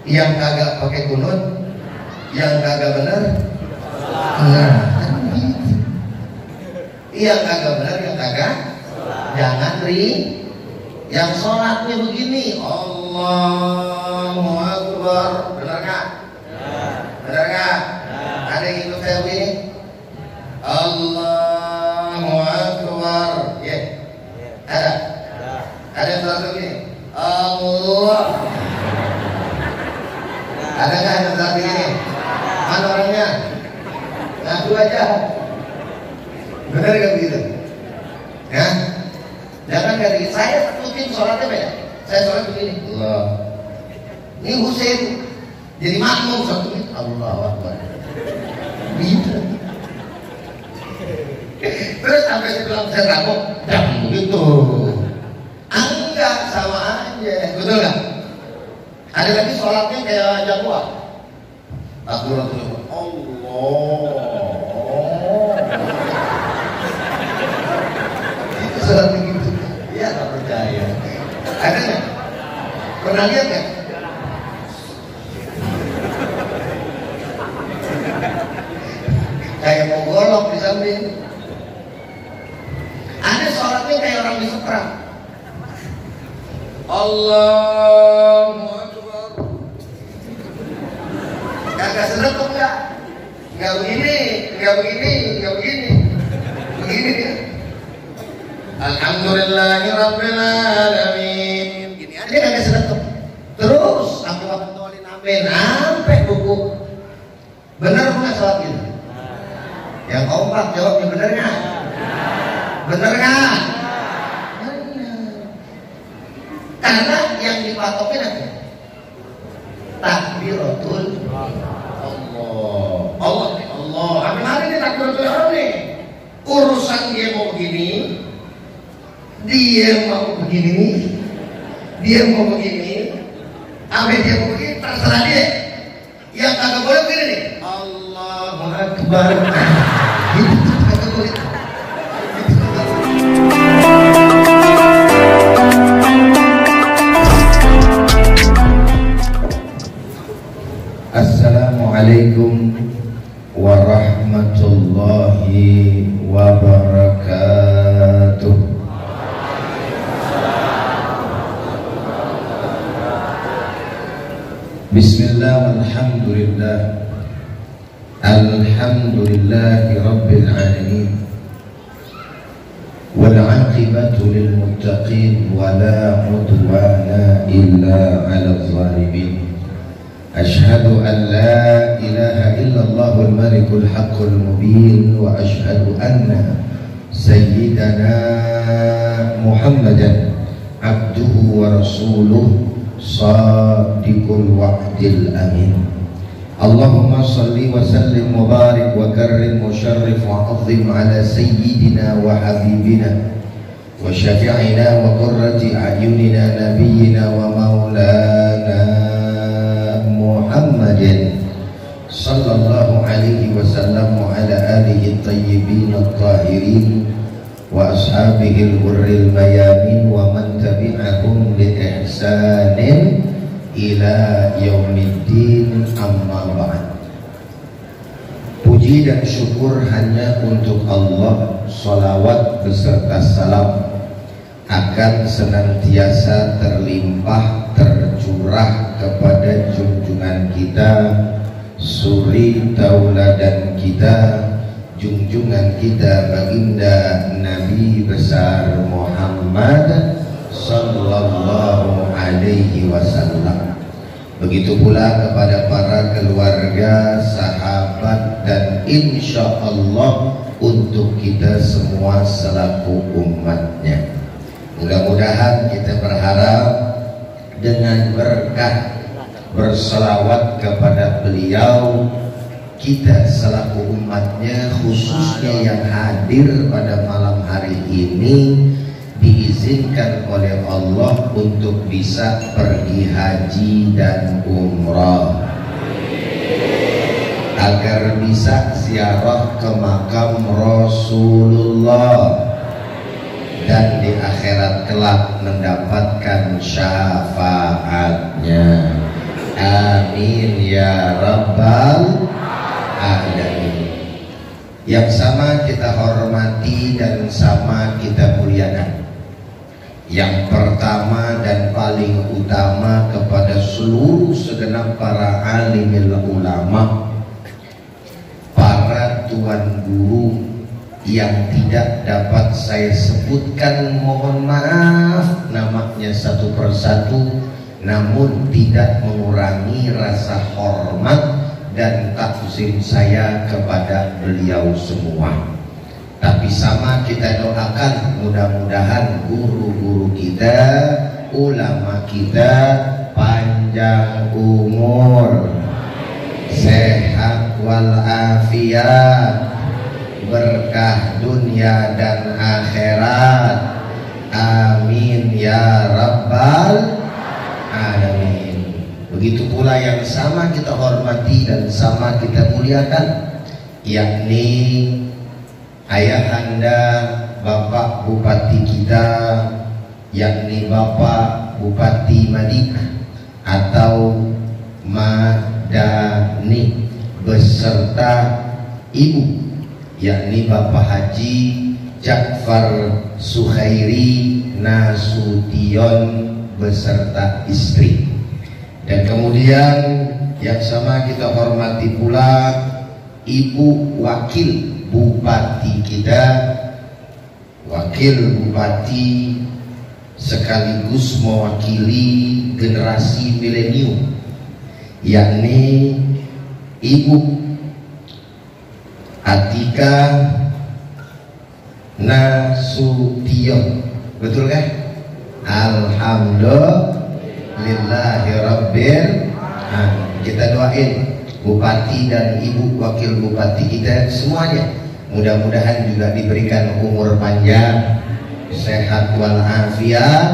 Yang kagak pakai kunut, yang kagak bener, nah, yang kagak bener, yang kagak, jangan yang sholatnya begini, Allahu Akbar, bener nggak? Bener nggak? Ada yang ikut saya begini, Allahu Akbar, ya, ada yang sholat begini, Allah. Ada nggak yang sholat begini? Mana orangnya? Ngaku aja. Benar nggak begitu? Ya, jangan dari saya mungkin sholatnya beda. Saya sholat begini. Allah. Ini Husain jadi makmum satu menit. Allahu Akbar. Begitu. Terus sampai sebelum saya takut, jangan begitu. Enggak, sama aja. Betul nggak? Ada lagi sholatnya kayak jagoan. Allah. Itu sholat begitu. Ya tak percaya. Ada nggak? Pernah lihat nggak? Kayak mau golok di samping. Ada sholatnya kayak orang disetrap. Allahu Akbar. Kagak sedekap enggak? Enggak begini, enggak begini, enggak begini. Begini dia. Alhamdulillahirabbil alamin. Gini aja kagak sedekap. Terus sampai waktu tolin amin, sampai buku. Benar enggak sholat gitu? Yang kompak jawabnya bener enggak? Bener enggak? Karena yang dipatokin apa? Takbiratul Allah. Apa hari ini takbiratul Allah nih? Urusan dia mau begini, dia mau begini, apa dia mau begini, terserah dia. Yang kagak boleh begini nih. Allahu Akbar. Itu kagak boleh. Assalamualaikum warahmatullahi wabarakatuh. Bismillah walhamdulillah. Alhamdulillahi rabbil alamin. Wal 'aqibatu lil muttaqin wa la 'udwana illa 'alal zalimin. أشهد أن لا إله إلا الله الملك الحق المبين وأشهد أن سيدنا محمدا عبده ورسوله صادق الوعد الأمين. اللهم صل وسلم وبارك وكرم وشرف وعظم على سيدنا وحبيبنا وشفيعنا وقرة أعيننا نبينا ومولانا محمد صلى الله عليه وسلم وعلى آله الطيبين الطاهرين وأصحابه الغر الميامين ومن تبعهم بإحسان إلى يوم الدين أما بعد. Puji dan syukur hanya untuk Allah. Salawat beserta salam akan senantiasa terlimpah tercurah kepada junjungan kita, suri tauladan kita, junjungan kita baginda Nabi besar Muhammad sallallahu alaihi wasallam. Begitu pula kepada para keluarga, sahabat, dan insya Allah untuk kita semua selaku umatnya. Mudah-mudahan kita berharap dengan berkah berselawat kepada beliau, kita selaku umatnya khususnya yang hadir pada malam hari ini diizinkan oleh Allah untuk bisa pergi haji dan umrah, agar bisa ziarah ke makam Rasulullah dan di akhirat kelak mendapatkan syafaatnya. Amin. rabbal alamin. Yang sama kita hormati dan sama kita muliakan. Yang pertama dan paling utama kepada seluruh segenap para alimil ulama, para tuan guru yang tidak dapat saya sebutkan, mohon maaf namanya satu persatu, namun tidak mengurangi rasa hormat dan takzim saya kepada beliau semua. Tapi sama kita doakan mudah-mudahan guru-guru kita, ulama kita panjang umur, sehat walafiat, berkah dunia dan akhirat. Amin ya rabbal alamin. Begitu pula yang sama kita hormati dan sama kita muliakan, yakni ayahanda Bapak Bupati kita, yakni Bapak Bupati Madinah atau Madani, beserta Ibu yakni Bapak Haji Ja'far Suhairi Nasution beserta istri. Dan kemudian yang sama kita hormati pula Ibu Wakil Bupati kita, Wakil Bupati sekaligus mewakili generasi milenium, yakni Ibu Atika Nasution. Betul kan? Alhamdulillahirabbil alamin. Kita doain Bupati dan Ibu Wakil Bupati kita semuanya, mudah-mudahan juga diberikan umur panjang, sehat walafiat,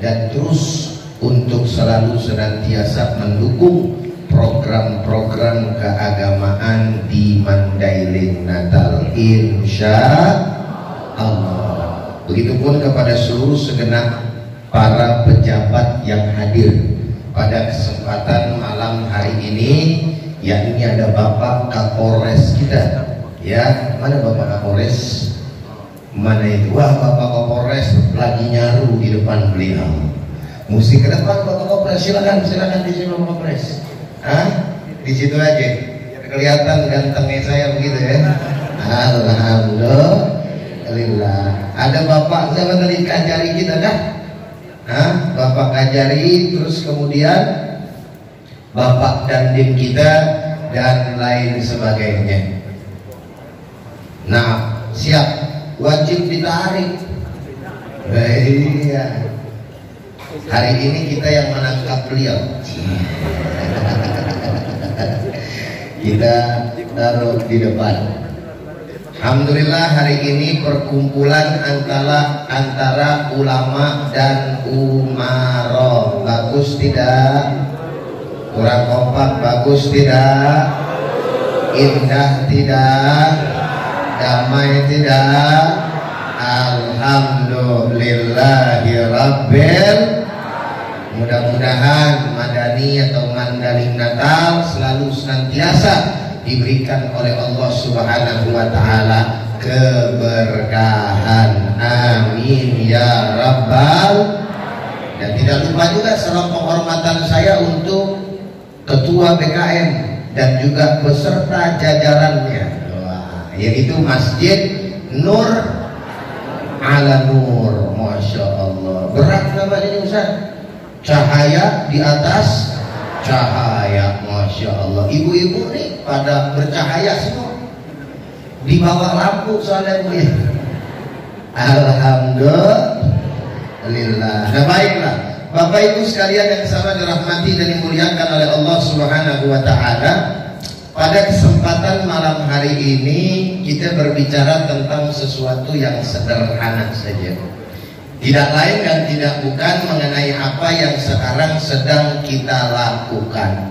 dan terus untuk selalu senantiasa mendukung program-program keagamaan di Mandailing Natal, insya Allah. Begitupun kepada seluruh segenap para pejabat yang hadir pada kesempatan malam hari ini, yakni ada Bapak Kapolres kita. Ya, mana Bapak Kapolres? Mana itu? Wah, Bapak Kapolres lagi nyaru di depan beliau. Mesti ke depan Bapak Kapolres, silakan di sini Bapak Kapolres. Di situ aja. Kelihatan gantengnya saya begitu ya. Alhamdulillah. Ada Bapak siapa tadi, Kajari kita kan? Bapak Kajari, terus kemudian Bapak Dandim kita dan lain sebagainya. Nah, siap, wajib ditarik. Iya. Hari ini kita yang menangkap beliau. Kita taruh di depan. Alhamdulillah hari ini perkumpulan antara ulama dan umaro. Bagus tidak? Kurang kompak, bagus tidak? Indah tidak? Damai tidak? Alhamdulillahirabbil. Mudah-mudahan Madani atau Mandailing Natal selalu senantiasa diberikan oleh Allah Subhanahu wa taala keberkahan. Amin ya rabbal. Dan tidak lupa juga salam penghormatan saya untuk Ketua BKM dan juga beserta jajarannya, yaitu Masjid Nur ala Nur. Masya Allah, berat namanya ini Ustaz. Cahaya di atas cahaya, Masya Allah. Ibu-ibu nih pada bercahaya semua, di bawah lampu soalnya Bu ya. Alhamdulillah. Nah baiklah Bapak Ibu sekalian yang sama dirahmati dan dimuliakan oleh Allah Subhanahu wa taala. Pada kesempatan malam hari ini kita berbicara tentang sesuatu yang sederhana saja. Tidak lain dan tidak bukan mengenai apa yang sekarang sedang kita lakukan.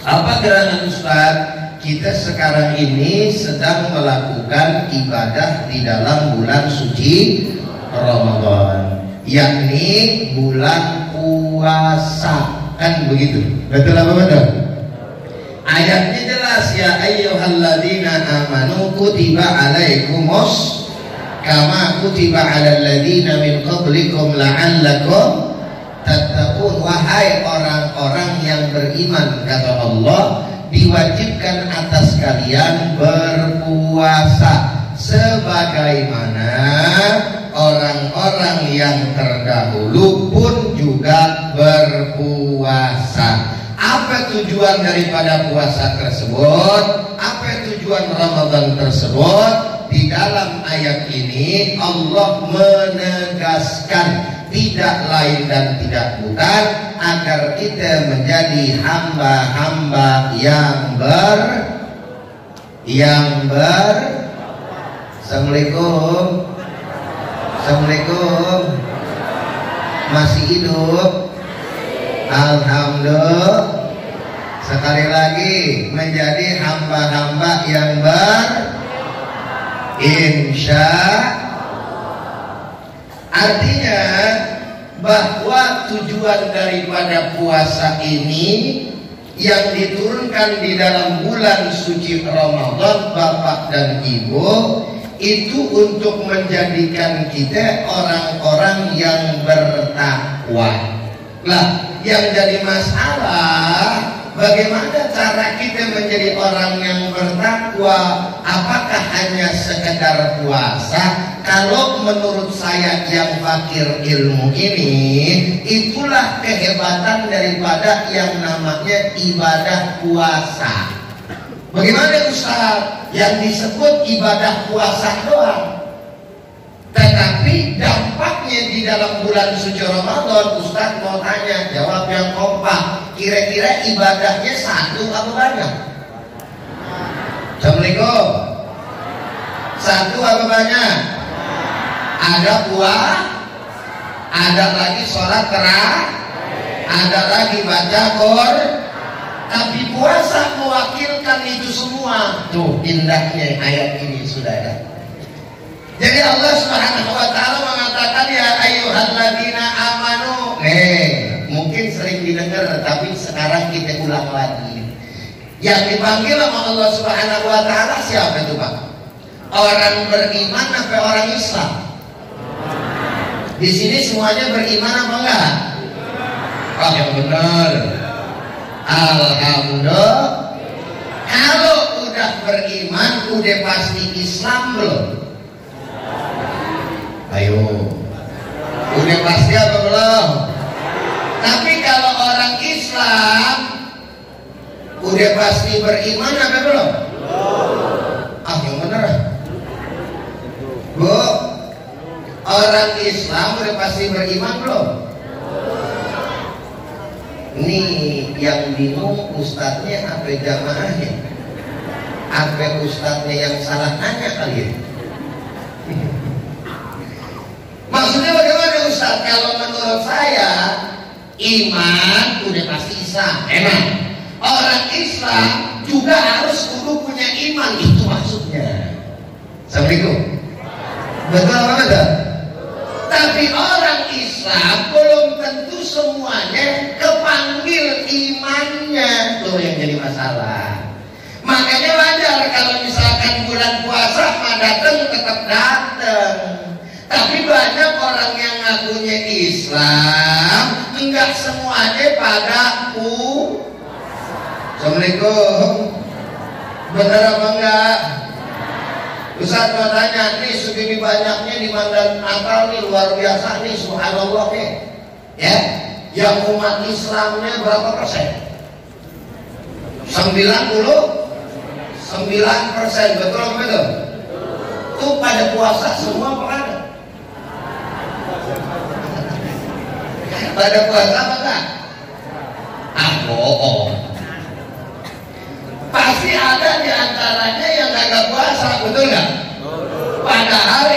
Apa gerangan Ustaz? Kita sekarang ini sedang melakukan ibadah di dalam bulan suci Ramadan, yakni bulan puasa. Kan begitu? Betul apa betul? Ayatnya jelas, ya ayyuhalladzina amanu kutiba alaikumus kama kutiba alal ladzina min qablikum la'allakum tattaqun. Wahai orang-orang yang beriman, kata Allah, diwajibkan atas kalian berpuasa sebagaimana orang-orang yang terdahulu pun juga berpuasa. Apa tujuan daripada puasa tersebut? Apa tujuan Ramadan tersebut? Di dalam ayat ini Allah menegaskan tidak lain dan tidak bukan agar kita menjadi hamba-hamba Assalamualaikum. Assalamualaikum. Masih hidup? Alhamdulillah. Sekali lagi, menjadi hamba-hamba yang insya. Artinya bahwa tujuan daripada puasa ini yang diturunkan di dalam bulan suci Ramadan, Bapak dan Ibu, itu untuk menjadikan kita orang-orang yang bertakwa. Lah, yang jadi masalah, bagaimana cara kita menjadi orang yang bertakwa? Apakah hanya sekedar puasa? Kalau menurut saya yang fakir ilmu ini, itulah kehebatan daripada yang namanya ibadah puasa. Bagaimana Ustaz? Yang disebut ibadah puasa doang, tetapi dampaknya di dalam bulan suci Ramadan. Ustaz mau tanya, jawab yang kompak. Kira-kira ibadahnya satu apa banyak? Assalamualaikum. Satu apa banyak? Ada puasa, ada lagi sholat ada lagi baca Quran. Tapi puasa mewakilkan itu semua. Tuh indahnya ayat ini, saudara. Jadi Allah Subhanahu wa taala mengatakan, ya ayyuhalladzina amanu. Mungkin sering didengar, tapi sekarang kita ulang lagi. Yang dipanggil sama Allah Subhanahu wa taala siapa itu, Pak? Orang beriman apa orang Islam? Di sini semuanya beriman apa enggak? Oh, yang benar. Alhamdulillah. Kalau udah beriman, udah pasti Islam belum? Ayo, udah pasti apa belum? Tapi kalau orang Islam, udah pasti beriman apa belum? Ah, yang benar. Bu, orang Islam udah pasti beriman belum? Ini yang bingung ustadznya apa jamaahnya? Apa ustadznya yang salah nanya kali ya? Maksudnya bagaimana Ustaz? Kalau menurut saya, iman udah pasti Islam. Emang orang Islam juga harus kudu punya iman, itu maksudnya. Assalamualaikum. Betul apa betul? Tapi orang Islam belum tentu semuanya kepanggil imannya. Tuh yang jadi masalah. Makanya wajar kalau misalkan bulan puasa mah datang tetap datang. Tapi banyak orang yang ngakunya Islam, enggak semuanya pada Assalamualaikum. Benar apa enggak? Ustaz mau tanya nih, segini banyaknya di Mandan Natal nih, luar biasa nih, subhanallah nih. Ya, yang umat Islamnya berapa persen? 99%, betul apa betul? Itu pada puasa semua apa ada? Pada puasa apa enggak? Ah, bohong. Pasti ada di antaranya yang kagak puasa, betul nggak? Padahal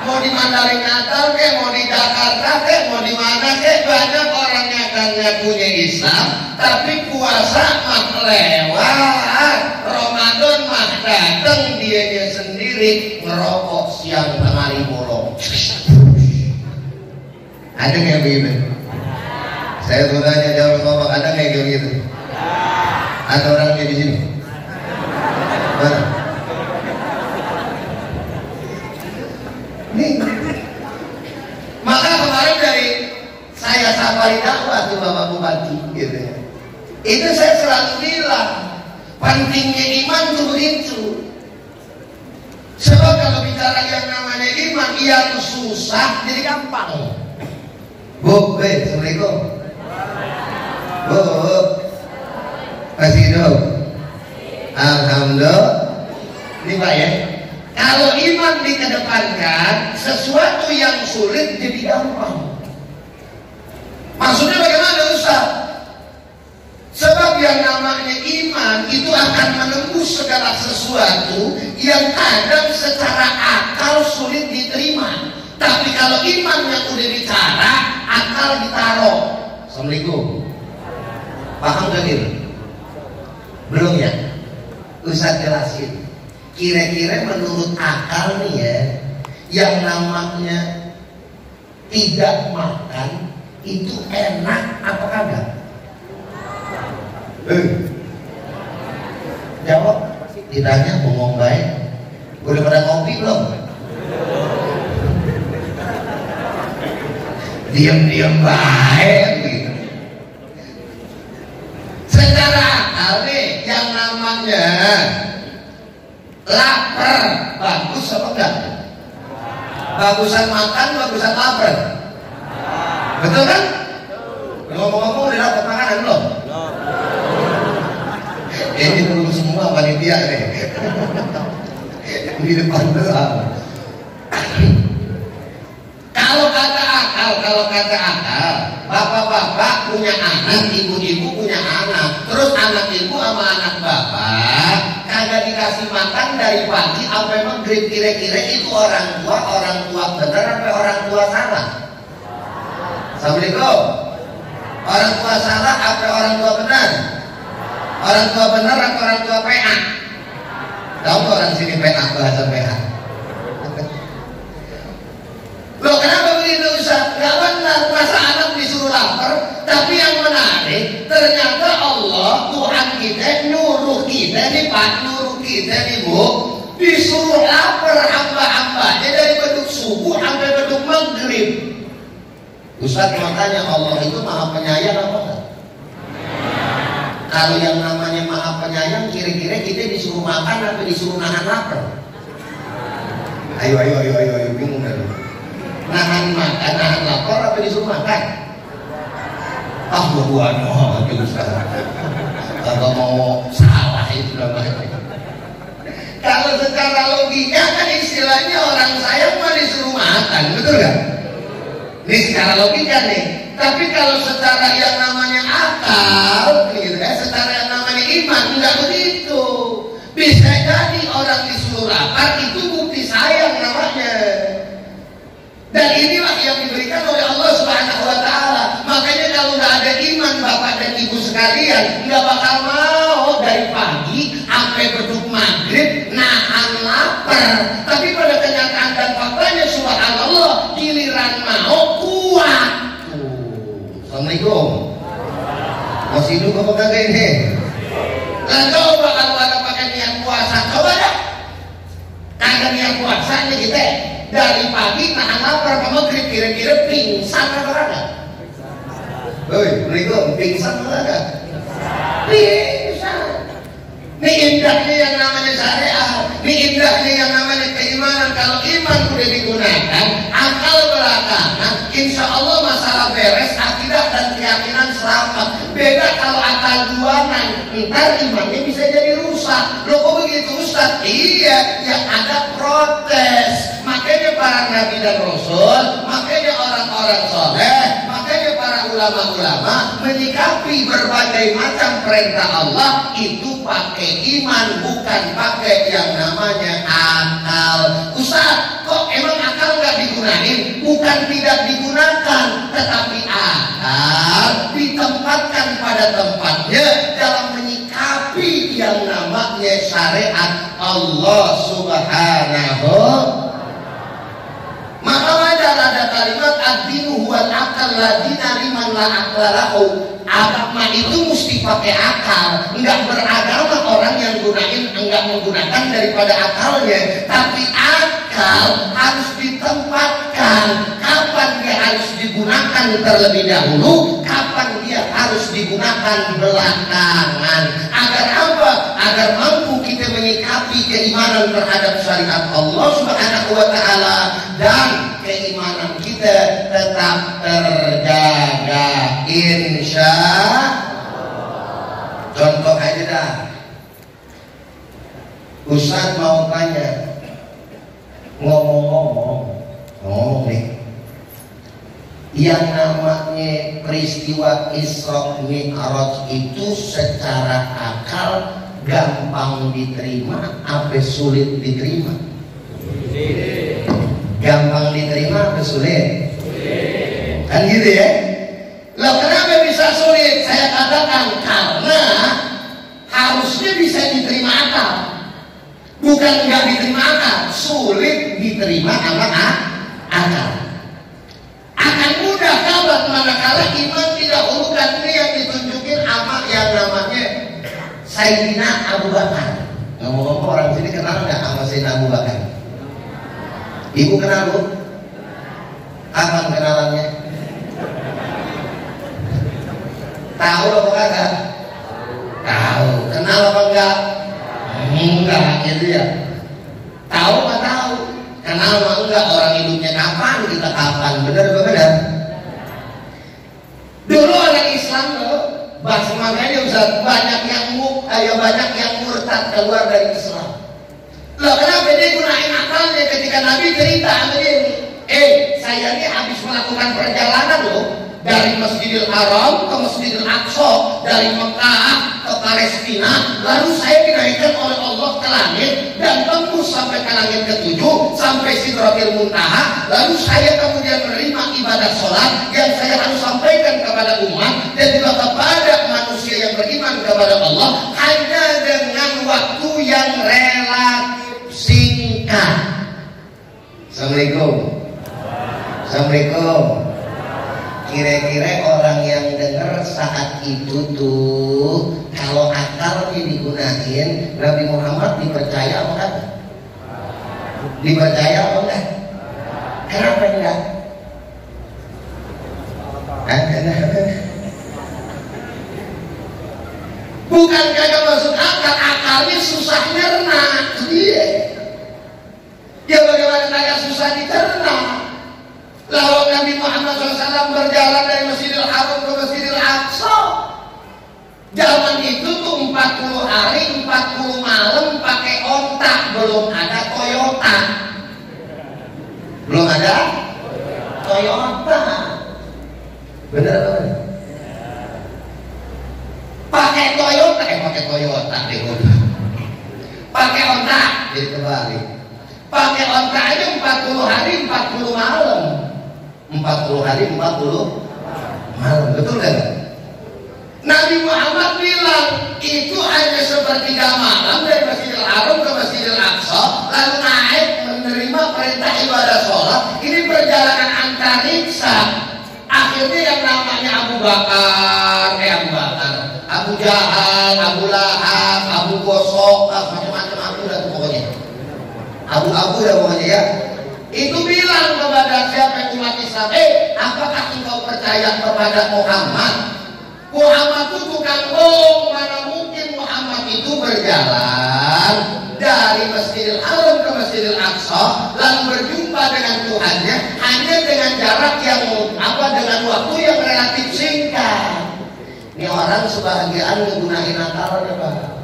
mau di Mandarin Natal ke, mau di Jakarta ke, mau di mana ke, banyak orang yang kagak punya Islam, tapi puasa mah lewat, Ramadan mah datang, dianya sendiri ngerokok siang tengah hari bolong. Ada nggak begitu? Saya mau tanya, jawab ngomong, ada nggak begitu? Ada orangnya di sini? Mana? Nih. Maka kemarin dari saya safari dakwah ke Bapak Bupati gitu ya. Itu saya selalu bilang pentingnya iman itu begitu. Sebab kalau bicara yang namanya iman, yang susah jadi gampang. Bu, Assalamualaikum. Bu, kasih dong. Alhamdulillah. Ini Pak ya. Kalau iman dikedepankan, sesuatu yang sulit jadi gampang. Maksudnya bagaimana Ustaz? Sebab yang namanya iman itu akan menembus segala sesuatu yang kadang secara akal sulit diterima. Tapi kalau iman yang udah bicara, akal ditaruh. Assalamualaikum. Paham gak gitu? Belum ya? Ustaz jelasin. Kira-kira menurut akal nih ya, yang namanya tidak makan itu enak apa kagak? Jawab. Ditanya ngomong baik. Udah pada ngopi belum? Diam-diam baik gitu. Secara akal nih, yang namanya lapar bagus apa enggak? Bagusan makan, bagusan lapar. Betul kan? Ngomong-ngomong udah dapat makanan belum? Ini dulu semua panitia nih. Di depan doang. Kalau kata akal, bapak-bapak punya anak, ibu-ibu punya anak, terus anak ibu sama anak bapak kagak dikasih makan dari pagi sampai maghrib, kira-kira itu orang tua benar apa orang tua salah? Assalamualaikum. Orang tua salah apa orang tua benar? Orang tua benar atau orang tua PA? Tahu orang sini PA, bahasa PA. Loh kenapa begitu Ustaz? Gak benar, masa anak disuruh lapar. Tapi yang menarik, ternyata Allah, Tuhan kita, nyuruh kita nih Pak, nyuruh kita nih Bu, disuruh lapar hamba-hambanya dari beduk subuh sampai beduk maghrib. Ustaz, makanya Allah itu maha penyayang apa enggak? Kalau yang namanya maha penyayang, kira-kira kita disuruh makan atau disuruh nahan lapar? Ayo, bingung kan? Nahan makan, nahan lapar atau disuruh makan? Ah, buah-buahan itu Ustaz. Kalau mau salah itu namanya. Kalau secara logika kan istilahnya orang sayang mah disuruh makan, betul kan? Ini secara logika nih. Tapi kalau secara yang namanya akal, gitu ya, secara yang namanya iman, enggak begitu. Bisa jadi orang disuruh lapar itu bukti sayang namanya. Dan inilah yang diberikan oleh Allah Subhanahu wa Ta'ala. Makanya kalau nggak ada iman Bapak dan Ibu sekalian, nggak bakal mau dari pagi sampai beduk maghrib nahan lapar. Tapi pada kenyataan dan faktanya subhanallah, giliran mau kuat. Assalamualaikum. Masih hidup apa kagak ini? Nah, coba kalau ada pakai niat puasa, coba dah. Kagak niat puasa nih kita. Dari pagi nahan lapar ke maghrib, kira-kira pingsan apa kagak? Assalamualaikum, pingsan apa kagak? Pingsan. Ini indahnya yang namanya syariat, ini indahnya yang namanya keimanan. Kalau iman sudah digunakan, akal belakangan, insya Allah masalah beres, akidah dan keyakinan selamat. Beda kalau akal duanan, ntar imannya bisa jadi rusak. Loh kok begitu Ustaz? Iya, yang ada protes. Makanya para nabi dan rasul, makanya orang-orang soleh, makanya para ulama-ulama menyikapi berbagai macam perintah Allah itu pakai iman, bukan pakai yang namanya akal. Ustaz, kok emang akal nggak digunain? Bukan tidak digunakan, tetapi akal ditempatkan pada tempatnya dalam menyikapi yang namanya syariat Allah Subhanahu. Maka wajar ada kalimat ad-dinu huwal akal la dina liman la akla lahu. Agama itu mesti pakai akal. Enggak beragama orang yang enggak menggunakan daripada akalnya. Tapi akal harus ditempatkan. Kapan dia harus digunakan terlebih dahulu, kapan dia harus digunakan belakangan. Agar apa? Agar mampu kita menyikapi keimanan terhadap syariat Allah Subhanahu wa taala dan keimanan kita tetap terjaga insya Allah. Contoh aja dah. Ustaz mau tanya, ngomong nih, yang namanya peristiwa Isra Mi'raj itu secara akal gampang diterima apa sulit diterima? Gampang diterima apa sulit? Kan gitu ya? Loh, kenapa bisa sulit? Saya katakan karena harusnya bisa diterima akal. Bukan nggak diterima akal, sulit diterima sama akal. Akan mudah kabar manakala iman tidak dahulukan ini yang ditunjukin amal yang namanya Sayyidina Abu Bakar. Ngomong-ngomong, orang sini kenal nggak sama Sayyidina Abu Bakar? Ibu kenal, Bu? Kapan kenalannya? Tahu apa kagak? Tahu. Kenal apa enggak? Enggak, gitu ya. Tahu apa tahu? Kenal apa enggak? Orang hidupnya kapan, kita kapan? Benar apa benar? Dulu orang Islam loh, bahasa makanya Ustaz, banyak yang murtad keluar dari Islam. Loh, kenapa dia gunain akalnya ketika Nabi cerita sama dia ini? Saya ini habis melakukan perjalanan loh, dari Masjidil Haram ke Masjidil Aqsa, dari Mekah ke Palestina, lalu saya dinaikkan oleh Allah ke langit dan tembus sampai ke langit ke-7 sampai Sidratil Muntaha, lalu saya kemudian menerima ibadah sholat yang saya harus sampaikan kepada umat dan juga kepada manusia yang beriman kepada Allah hanya dengan waktu yang relatif singkat. Assalamualaikum. Assalamualaikum. Kira-kira orang yang dengar saat itu tuh, kalau akalnya digunain, Nabi Muhammad dipercaya apa enggak? Dipercaya apa enggak? Kenapa enggak? Bukan kagak masuk akal, akalnya susah nyerna. Iya. Ya bagaimana kagak susah dicerna? Lalu Nabi Muhammad SAW berjalan dari Masjidil Haram ke Masjidil Aqsa. Zaman itu tuh 40 hari, 40 malam pakai onta, belum ada Toyota. Belum ada Toyota. Bener apa? Pakai Toyota, pakai onta, jadi kembali. Pakai onta aja 40 hari, 40 malam. 40 hari 40 malam, betul kan? Nabi Muhammad bilang itu hanya sepertiga malam dari Masjidil Haram ke Masjidil Aqsa, lalu naik menerima perintah ibadah sholat. Ini perjalanan antariksa. Akhirnya yang namanya Abu Jahal, Abu Lahab, Abu Gosok, macam-macam Abu dah pokoknya. Abu-abu dah pokoknya ya. Itu bilang kepada siapa umat Islam, apakah engkau percaya kepada Muhammad? Muhammad itu tukang bohong. Mana mungkin Muhammad itu berjalan dari Masjidil Haram ke Masjidil Aqsa lalu berjumpa dengan Tuhannya hanya dengan jarak yang dengan waktu yang relatif singkat. Ini orang sebagian menggunakan akalnya, Pak.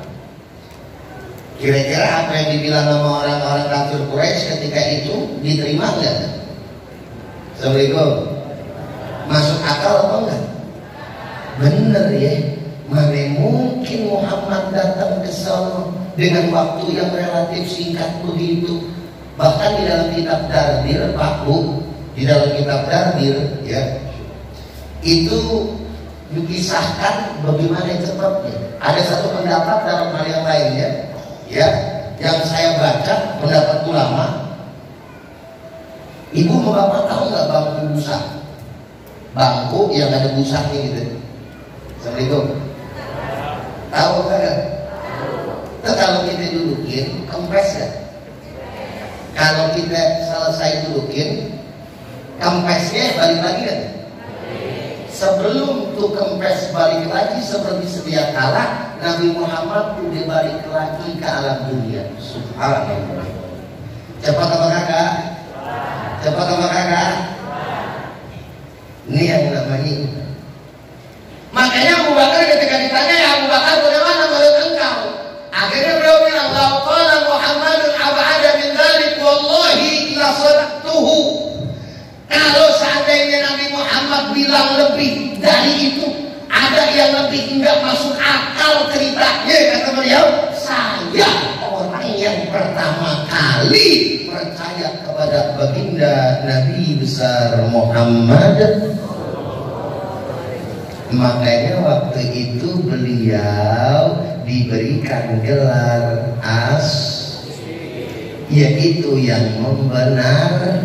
Kira-kira apa yang dibilang sama orang-orang kafir Quraisy ketika itu diterima nggak? Assalamualaikum. Masuk akal apa enggak? Bener ya. Mana mungkin Muhammad datang ke sana dengan waktu yang relatif singkat begitu. Bahkan di dalam kitab Dardir, Pak Bu, di dalam kitab Dardir ya, itu dikisahkan bagaimana cepatnya. Ada satu pendapat dalam hal yang lainnya. Ya, yang saya baca pendapat ulama Ibu sama bapak tahu nggak bangku busa? Bangku yang ada busanya gitu. Assalamualaikum. Tahu nggak? Kalau kita dudukin, kempes ya. Kalau kita selesai dudukin, kempesnya balik lagi kan? Sebelum tuh kempes balik lagi seperti sedia kala, Nabi Muhammad tuh dia balik lagi ke alam dunia. Subhanallah. Cepat apa kagak? Cepat apa kagak? Ini yang namanya. Makanya Abu Bakar ketika ditanya, ya Abu Bakar bagaimana menurut engkau? Akhirnya beliau bilang, "Lau qala Muhammadun ab'ada min dzalik wallahi la sadaqtuhu." Kalau seandainya Nabi Muhammad bilang lebih dari itu, ada yang lebih enggak masuk akal ceritanya, kata beliau, saya orang yang pertama kali percaya kepada baginda Nabi besar Muhammad. Makanya waktu itu beliau diberikan gelar yaitu yang membenar,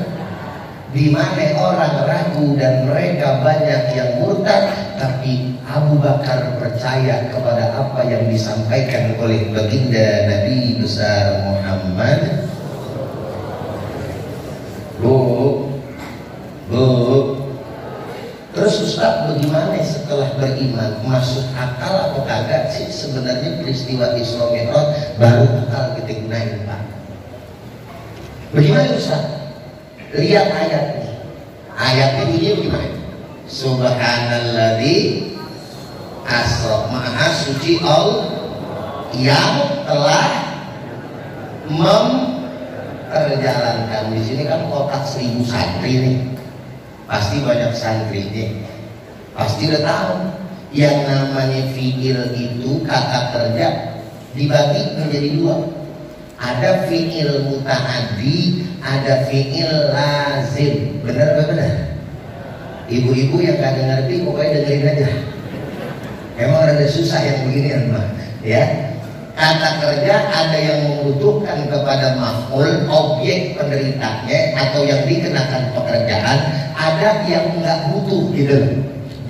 di mana orang ragu dan mereka banyak yang murtad, tapi Abu Bakar percaya kepada apa yang disampaikan oleh baginda Nabi besar Muhammad. Terus Ustaz, bagaimana setelah beriman, masuk akal atau kagak sih sebenarnya peristiwa Isra Mi'raj? Baru akal kita gunain, Pak. Bagaimana Ustaz? Lihat ayatnya. Ayatnya bunyinya bagaimana? Subhanalladzi asra, maha suci Allah yang telah memperjalankan. Di sini kan kotak 1000 santri nih. Pasti banyak santrinya, pasti udah tahu yang namanya fi'il itu kata kerja dibagi menjadi dua. Ada fi'il muta'addi, ada fi'il lazim. Benar apa benar? Ibu-ibu yang gak ngerti pokoknya dengerin aja. Emang ada susah yang beginian mah, ya. Kata kerja ada yang membutuhkan kepada maf'ul, objek penderitanya atau yang dikenakan pekerjaan, ada yang nggak butuh gitu.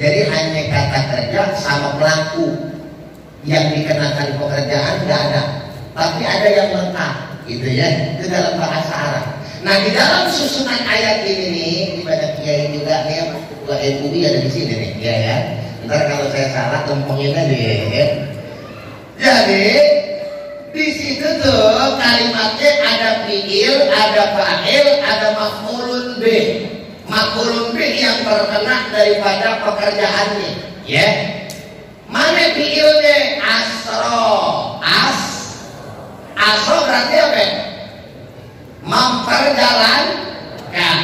Jadi hanya kata kerja sama pelaku yang dikenakan pekerjaan nggak ada, tapi ada yang lengkap gitu ya, itu dalam bahasa Arab. Nah di dalam susunan ayat ini nih, di banyak kiai juga nih, Ketua MUI ada di sini nih, ya. Ntar kalau saya salah tumpengin aja ya. Jadi di situ tuh kalimatnya ada fi'il, ada fa'il, ada maf'ulun bih. Maf'ulun bih yang terkena daripada pekerjaannya, ya. Mana fi'ilnya? Asro. Asro berarti apa? Memperjalankan.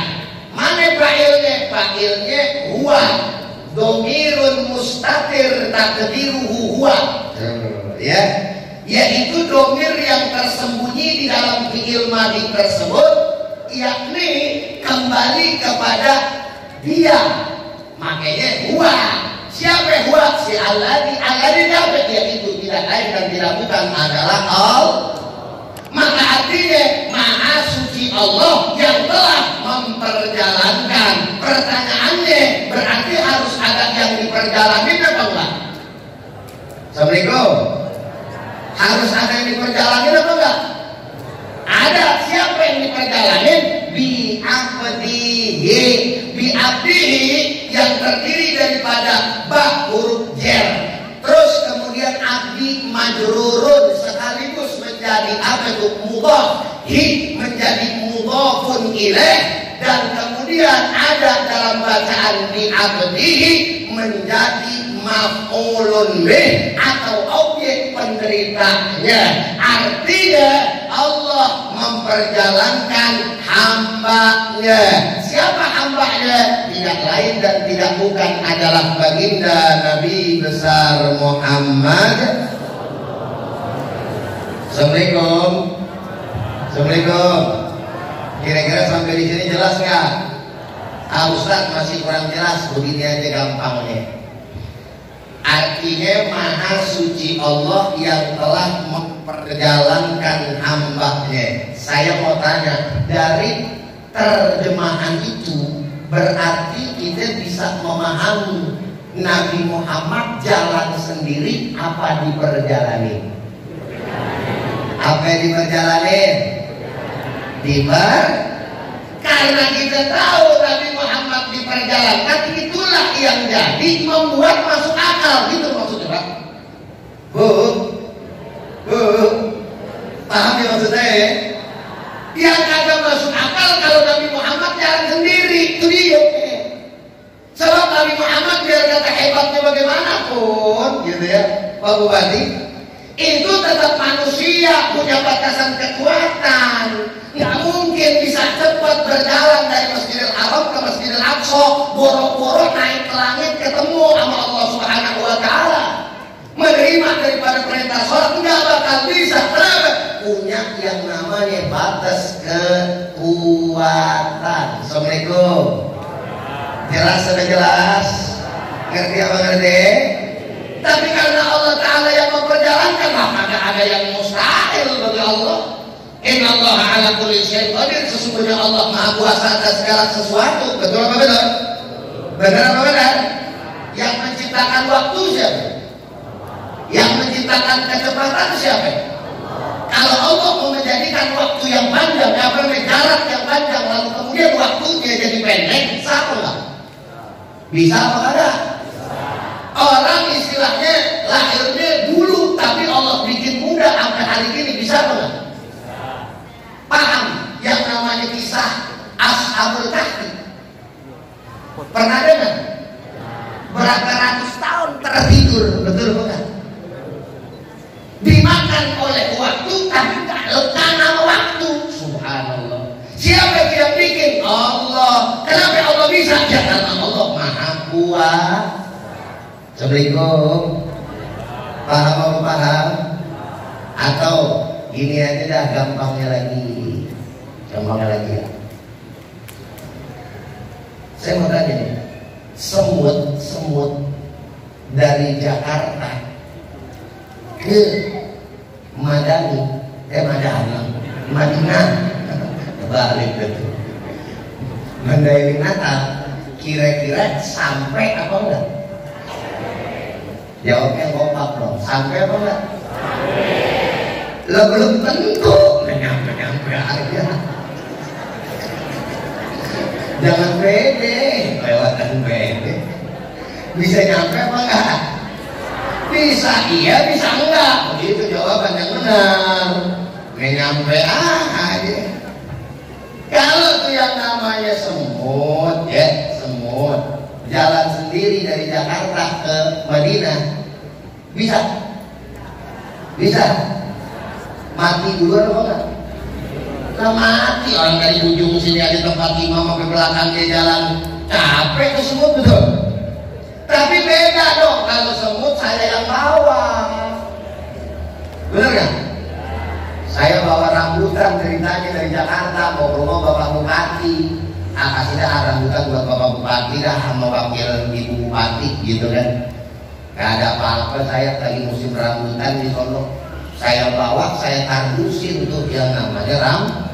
Mana fa'ilnya? Fa'ilnya huwa. Domirun mustatir takdiruhu huwa. Ya, yaitu domir yang tersembunyi di dalam fi'il madhi tersebut, yakni kembali kepada dia. Makanya huwa. Siapa huwa? Si alladhi. Alladhi apa? Yaitu tidak lain dan tidak bukan adalah Allah. Maka artinya maha suci Allah yang telah memperjalankan. Pertanyaannya berarti harus ada yang diperjalanin apa enggak? Assalamualaikum. Harus ada yang diperjalanin apa enggak? Ada. Siapa yang diperjalanin? Bi'abdihi. Bi'abdihi yang terdiri daripada ba huruf jar. Terus kemudian abdi majrurun sekaligus menjadi apa itu? Mudhaf. Hi menjadi mudhafun ilaih. Dan kemudian ada dalam bacaan bi'abdihi menjadi maf'ulun bih atau objek penderitanya. Artinya Allah memperjalankan hambanya. Siapa hambanya? Tidak lain dan tidak bukan adalah baginda Nabi besar Muhammad. Assalamualaikum. Assalamualaikum. Kira-kira sampai di sini jelas nggak? Ustaz masih kurang jelas. Begini aja gampangnya. Artinya maha suci Allah yang telah memperjalankan hambanya. Saya mau tanya, dari terjemahan itu berarti kita bisa memahami Nabi Muhammad jalan sendiri apa diperjalani? Apa yang diperjalani? Karena kita tahu Nabi Muhammad diperjalankan, itulah yang jadi membuat masuk akal, gitu maksudnya Pak. Paham ya maksudnya ya? Yang kagak masuk akal kalau Nabi Muhammad jalan sendiri, itu dia. Sebab Nabi Muhammad biar kata hebatnya bagaimanapun, gitu ya, Pak Bupati, itu tetap manusia, punya batasan kekuatan. Nggak mungkin bisa cepat berjalan dari Masjidil Haram ke Masjidil Aqsa, boro-boro naik ke langit ketemu sama Allah Subhanahu wa Ta'ala, menerima daripada perintah sholat, nggak bakal bisa. Kenapa? Punya yang namanya batas kekuatan. Assalamualaikum. Jelas, sudah jelas? Ngerti apa ngerti? Tapi karena Allah Ta'ala yang memperjalankan, maka ada yang mustahil bagi Allah. Inna Allah ala kulli syai'in qadir. Sesungguhnya Allah Maha Kuasa atas segala sesuatu. Betul apa benar? Benar apa benar? Yang menciptakan waktu siapa? Yang menciptakan kecepatan siapa? Kalau Allah mau menjadikan waktu yang panjang, jarak yang panjang, lalu kemudian waktunya jadi pendek, bisa apa enggak? Bisa apa enggak? Orang istilahnya lahirnya dulu, tapi Allah bikin muda sampai hari ini, bisa apa enggak? Paham yang namanya kisah Ashabul Kahfi? Pernah dengar? Berapa ratus tahun tertidur, betul bukan? Dimakan oleh waktu, tapi tak lekang sama waktu. Subhanallah. Siapa yang bikin? Allah. Kenapa Allah bisa? Ya karena Allah Maha Kuasa. Assalamualaikum. Paham apa paham? Atau ini aja dah gampangnya lagi. Gampangnya lagi ya. Saya mau tanya nih, semut dari Jakarta ke Madinah, balik betul. Mendairi Natal, kira-kira sampai apa enggak? Jawabnya kompak dong. Sampai apa enggak? Lo belum tentu. Nyampe aja. Jangan pede, lewatan pede. Bisa nyampe apa enggak? Bisa iya, bisa enggak. Begitu jawaban yang benar. Nggak nyampe aja. Kalau tuh yang namanya semut, ya semut, jalan sendiri dari Jakarta ke Madinah, bisa? Bisa? Mati duluan apa enggak? Lah mati, orang dari ujung sini ada tempat imam sampai belakang dia jalan, capek ke semut betul. Tapi beda dong, kalau semut saya yang bawa. Bener gak? Saya bawa rambutan ceritanya dari Jakarta mau ke rumah Bapak Bupati. Kasih dah rambutan buat Bapak Bupati dah sama wakil Ibu Bupati gitu kan. Gak ada apa-apa, saya lagi musim rambutan di Solo. Saya bawa, saya kardusin untuk yang namanya rambutan.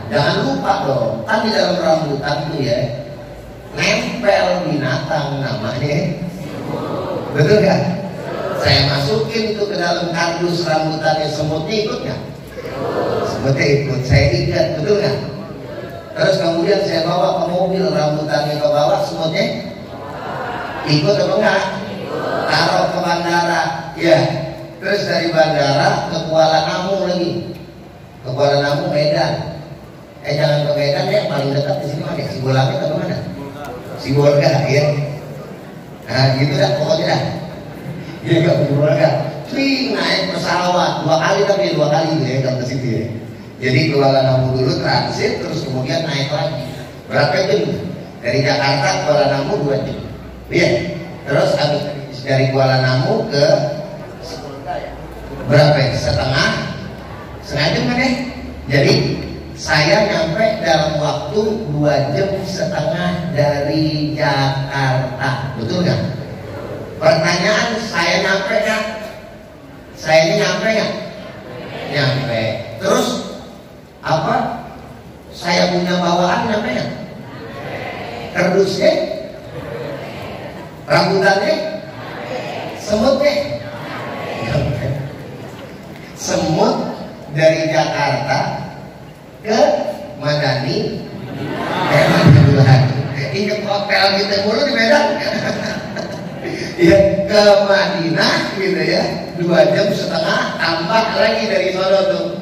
Jangan lupa dong, kan di dalam rambutan tuh ya nempel binatang namanya. Betul gak? Saya masukin itu ke dalam kardus rambutannya, semutnya ikut gak? Semutnya ikut, saya ikat, betul gak? Terus kemudian saya bawa ke mobil, rambutannya ke bawah, semutnya ikut apa enggak? Taruh ke bandara, ya. Terus dari bandara ke Kuala Namu lagi, ke Kuala Namu Medan. Jangan ke Medan ya, paling dekat di sini mana? Sibolga atau mana? Sibolga ya. Nah gitu dah pokoknya dah. Dia nggak Sibolga. Naik pesawat 2 kali tapi 2 kali ya kalau ke situ ya. Jadi Kuala Namu dulu transit, terus kemudian naik lagi. Berapa jam? Dari Jakarta ke Kuala Namu 2 jam. Iya. Terus habis dari Kuala Namu ke berapa ya? Setengah jam kan ya? Jadi saya nyampe dalam waktu 2 jam setengah dari Jakarta. Betul nggak? Pertanyaan, saya nyampe nggak? Saya ini nyampe nggak? Nyampe. Terus apa? Saya punya bawaan wedusnya, rambutannya, semutnya. Semut dari Jakarta ke Madani, ingat hotel gitu mulu di Medan. Ya, ke Madinah gitu ya, 2,5 jam, tambah lagi dari sono tuh,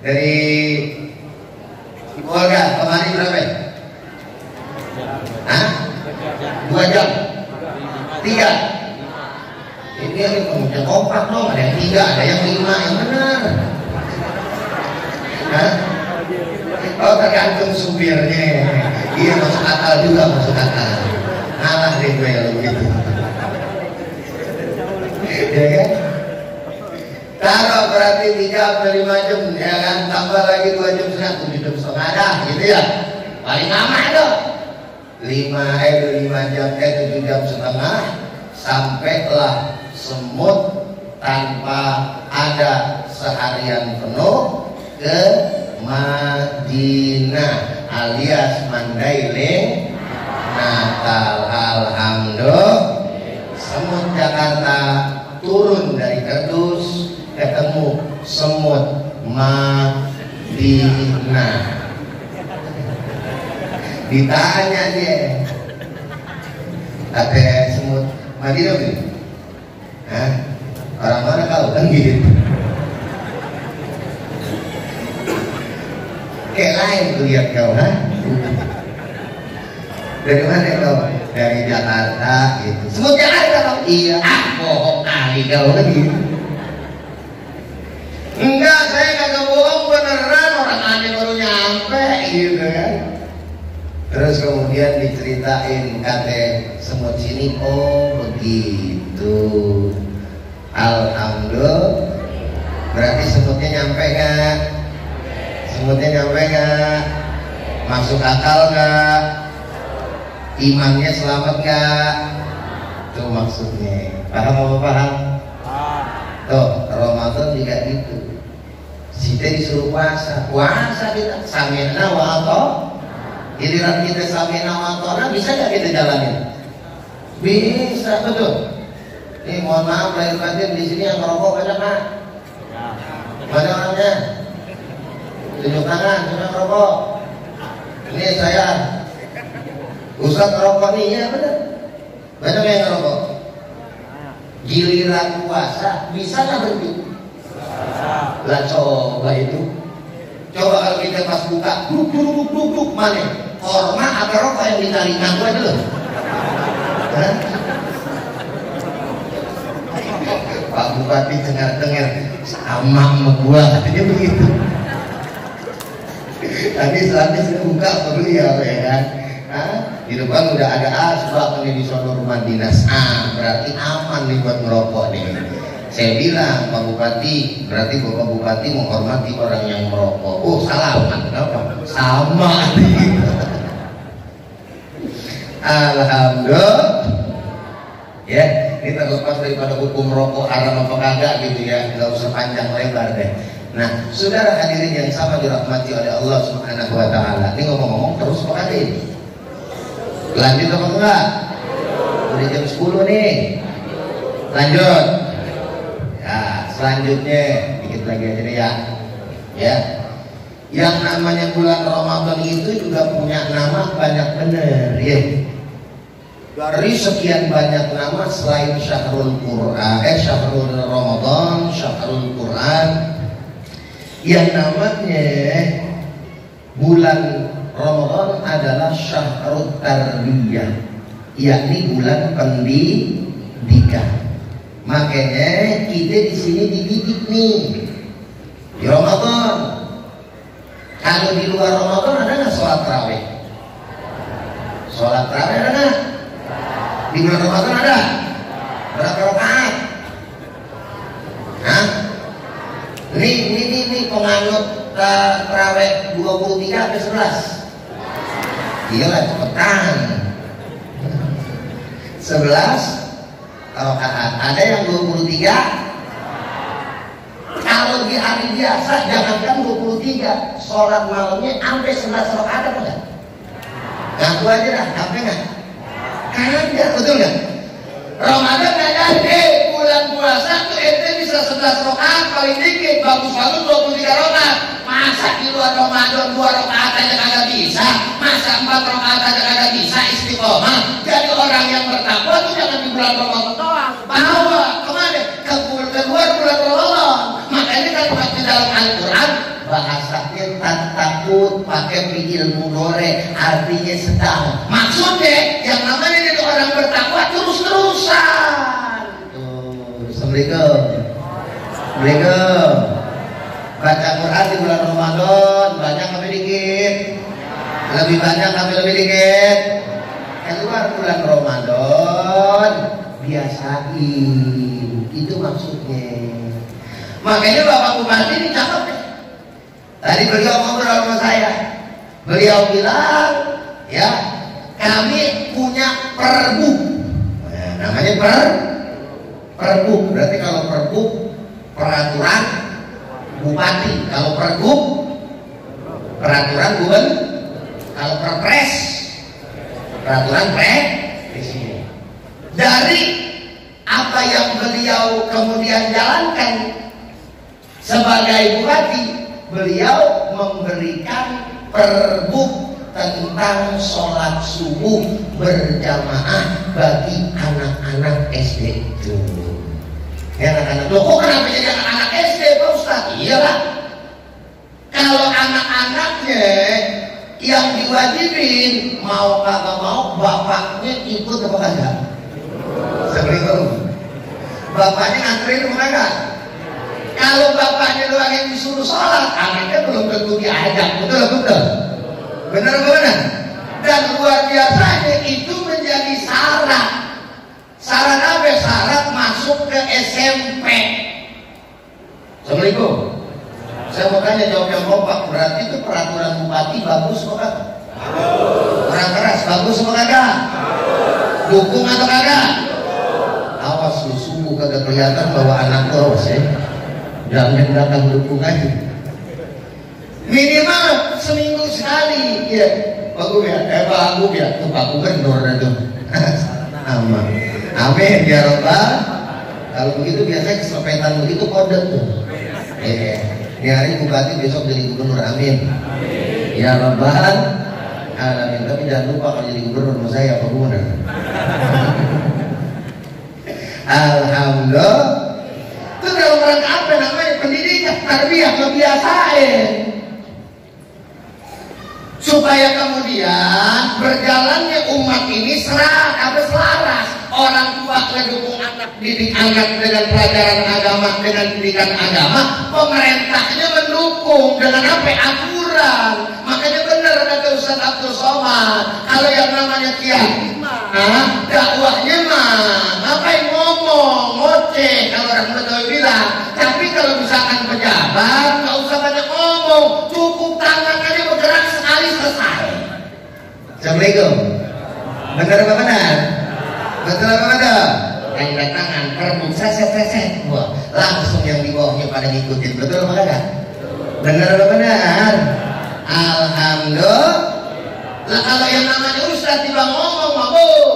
dari keluarga kemari berapa ya? Hah? 2 jam? 3? Ini yang kompak dong, ada yang 3, ada yang 5, yang benar. Hah? Oh, tergantung supirnya. Iya, masuk akal juga, masuk akal. Ngalah deh gue kalau begitu. Ya kan? Taruh berarti 3 atau 5 jam, ya kan? Tambah lagi 2 jam setengah, 7 jam setengah dah, gitu ya. Paling lama itu 5 jam, 7 jam setengah, sampailah semut tanpa ada seharian penuh ke Madinah alias Mandailing Natal. Alhamdulillah, semut Jakarta turun dari kardus, ketemu semut Madinah. Ditanya dia, kata semut Madinah ini, hah? Orang mana kau? Kan gitu. Kayak lain tuh lihat kau, ha? Dari mana kau? Dari Jakarta gitu. Semut Jakarta kau? Iya. Bohong kali kau kan gitu. Enggak, saya kagak bohong, beneran, orang aneh baru nyampe gitu kan. Terus kemudian diceritain kata semut sini, oh begitu. Alhamdulillah. Berarti semutnya nyampe gak? Semutnya nyampe gak? Masuk akal gak? Imannya selamat gak? Itu maksudnya. Paham apa paham? Tuh, Ramadan juga gitu. Kita disuruh puasa. Puasa kita sami'na wa ata'na. Giliran kita sami'na wa ata'na, bisa gak kita jalanin? Bisa, betul. Nih mohon maaf lahir batin, di sini yang ngerokok banyak kan? Mana orangnya? Tunjuk tangan, sudah ngerokok. Ini saya Ustaz ngerokok nih, ya benar. Banyak yang ngerokok. Giliran puasa bisa nggak berhenti? Lah coba itu. Coba kalau kita pas buka, duk mana? Korma atau rokok yang dicari, ngaku aja loh. Pak Bupati dengar sama gua katanya begitu. Tadi selanjutnya sudah buka beliau ya kan. Di depan udah ada asbak nih di sono rumah dinas. Berarti aman nih buat merokok nih. Saya bilang Pak Bupati, berarti Bapak Bupati menghormati orang yang merokok. Oh salaman, kenapa? Sama. Alhamdulillah. Ya, ini terlepas daripada hukum rokok haram apa kagak gitu ya, nggak usah panjang lebar deh. Nah, saudara hadirin yang sama dirahmati oleh Allah Subhanahu wa Ta'ala. Ini ngomong-ngomong terus Pak Adin. Lanjut apa enggak? Udah jam 10 nih. Lanjut. Ya, selanjutnya dikit lagi aja deh ya. Ya. Yang namanya bulan Ramadan itu juga punya nama banyak bener ya. Dari sekian banyak nama selain Syahrul Quran, Syahrul Ramadan, Syahrul Quran, yang namanya bulan Ramadan adalah Syahrul Tarbiyah, yakni bulan pendidikan. Makanya kita di sini dididik nih di Ramadan. Kalau di luar Ramadan ada nggak sholat tarawih? Sholat tarawih ada nggak? Di bulan Ramadan ada? Berapa rakaat? Hah? Ini penganut tarawih 23 sampai 11. Iya lah, cepetan. 11 rakaat. Ada yang 23. Kalau di hari biasa jangankan 23, sholat malamnya sampai 11 rakaat apa enggak? Ngaku aja dah, apa nggak? Kagak, betul nggak? Ramadan nggak ada, bulan puasa tuh ente bisa 11 rakaat paling dikit, bagus-bagus 23 rakaat. Masa di luar Ramadan 2 rakaat aja kagak bisa, masa 4 rakaat aja kagak bisa istiqomah. Jadi orang yang bertakwa tuh jangan di bulan Ramadan doang, bawa kemana? Ke luar bulan Ramadan. Makanya kan di dalam Al-Quran bahasanya tak takut pakai fi'il mudhari, artinya sedang. Maksudnya yang namanya jadi orang bertakwa terus-terusan. Assalamualaikum. Assalamualaikum. Baca Quran di bulan Ramadan banyak apa dikit? Lebih banyak apa lebih dikit? Keluar bulan Ramadan biasain. Itu maksudnya. Makanya Bapak Bupati ini cakep ya. Tadi beliau ngobrol sama saya. Beliau bilang, ya, kami punya perbuk. Nah, namanya perbuk. Berarti kalau perbuk peraturan bupati. Kalau perbuk peraturan gubernur. Kalau perpres peraturan presiden. Dari apa yang beliau kemudian jalankan sebagai bupati, beliau memberikan perbuk tentang sholat subuh berjamaah bagi anak-anak SD itu. Ya anak-anak, loh kok kenapa jadi anak-anak SD Pak Ustaz? Iyalah, kalau anak-anaknya yang diwajibin mau kagak mau bapaknya ikut apa kagak? Assalamualaikum. Bapaknya nganterin apa kagak? Kalau bapaknya doang yang disuruh sholat, anaknya belum tentu diajak, betul? Benar benar. Dan luar biasanya itu menjadi syarat. Syarat apa? Syarat masuk ke SMP. Assalamualaikum. Saya mau tanya jawab yang kompak. Berarti itu peraturan bupati bagus apa kagak? Orang keras bagus apa kagak? Dukung atau kagak? Awas lu sungguh kagak kelihatan bahwa anak terus ya. Jangan datang dukung aja. Minimal seminggu sekali, ya. Bagus ya, bagus ya. Tuh Pak Gubernur itu. Aman. Amin ya Rabbal. Kalau begitu biasanya keselamatan begitu kode tuh. Ini hari bupati besok jadi gubernur. Amin. Ya Rabbal alamin. Tapi jangan lupa kalau jadi gubernur mau saya apa gubernur. Alhamdulillah. Itu dalam rangka apa namanya? Pendidikan, tarbiyah, kebiasaan. Supaya kemudian berjalannya umat ini selaras. Orang tua mendukung anak, didik anak dengan pelajaran agama, dengan pendidikan agama. Pemerintahnya mendukung dengan apa? Aturan. Makanya benar kata Ustaz Abdul Somad, kalau yang namanya kiai dakwahnya mah ngapain ngomong, ngoceh kalau orang Betawi bilang. Tapi kalau misalkan pejabat nggak usah banyak ngomong, cukup tangan aja bergerak sekali selesai. Assalamualaikum. Benar apa benar? Betul apa benar? Tanda tangan, perbuk, seset. Wah, langsung yang di bawahnya pada ngikutin. Betul apa enggak? Benar apa benar? Alhamdulillah. Lah kalau yang namanya Ustaz tiba ngomong,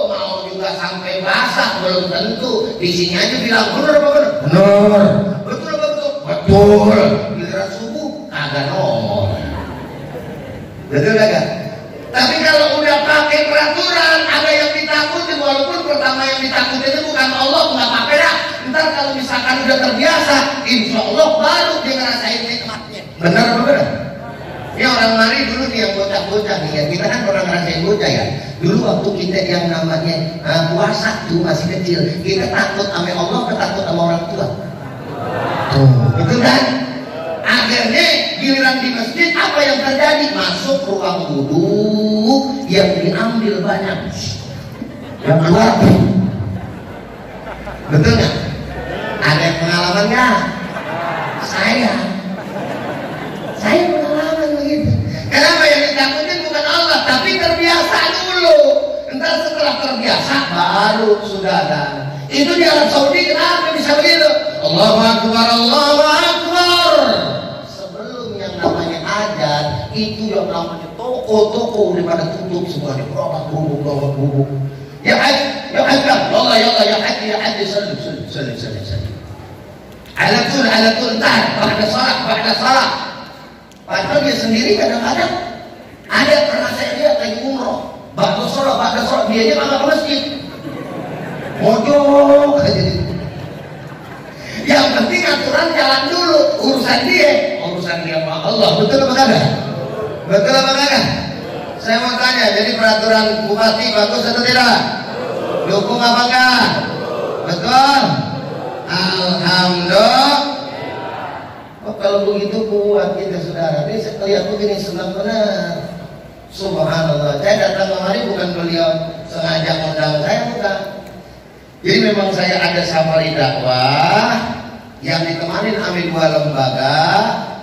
mau juga sampai basah belum tentu. Di sini aja bilang benar apa benar? Benar. Betul apa betul? Betul. Giliran subuh kagak ngomong. Betul kagak? Tapi kalau udah pakai peraturan, ada yang ditakutin, walaupun pertama yang ditakutin itu bukan Allah, nggak apa-apa dah. Ntar kalau misalkan udah terbiasa, insya Allah baru dia ngerasain nikmatnya. Benar apa benar? Ini orang mari dulu nih yang bocah-bocah nih ya. Kita kan pernah ngerasain bocah ya. Dulu waktu kita yang namanya puasa tuh masih kecil, kita takut sama Allah, takut sama orang tua. Betul kan? Akhirnya giliran di masjid apa yang terjadi? Masuk ruang wudhu yang diambil banyak, yang keluar. Betul nggak? Ada yang pengalaman nggak? Saya pengalaman begitu. Kenapa yang ditakutin bukan Allah, tapi terbiasa dulu. Entar setelah terbiasa baru sudah ada. Itu di Arab Saudi kenapa bisa begitu? Allahu Akbar, Allahu Akbar. Sebelum yang namanya ajan, itu yang namanya toko-toko udah pada tutup semua di berobat bubuk. Ya Haji, ya Haji, ya Haji, salli. Ala tul, ba'da salat. Padahal dia sendiri kadang-kadang ada pernah saya lihat lagi umroh, ba'da salat, dia aja nggak ke masjid. Mojok aja. Yang penting aturan jalan dulu, urusan dia sama Allah. Betul apa kagak? Saya mau tanya, jadi peraturan bupati bagus atau tidak? Dukung apa enggak? Betul? Alhamdulillah. Oh, kalau begitu kuat kita saudara. Ini saya lihat begini senang benar. Subhanallah. Saya datang kemari bukan beliau sengaja undang saya, bukan. Jadi memang saya ada safari dakwah yang ditemani oleh 2 lembaga,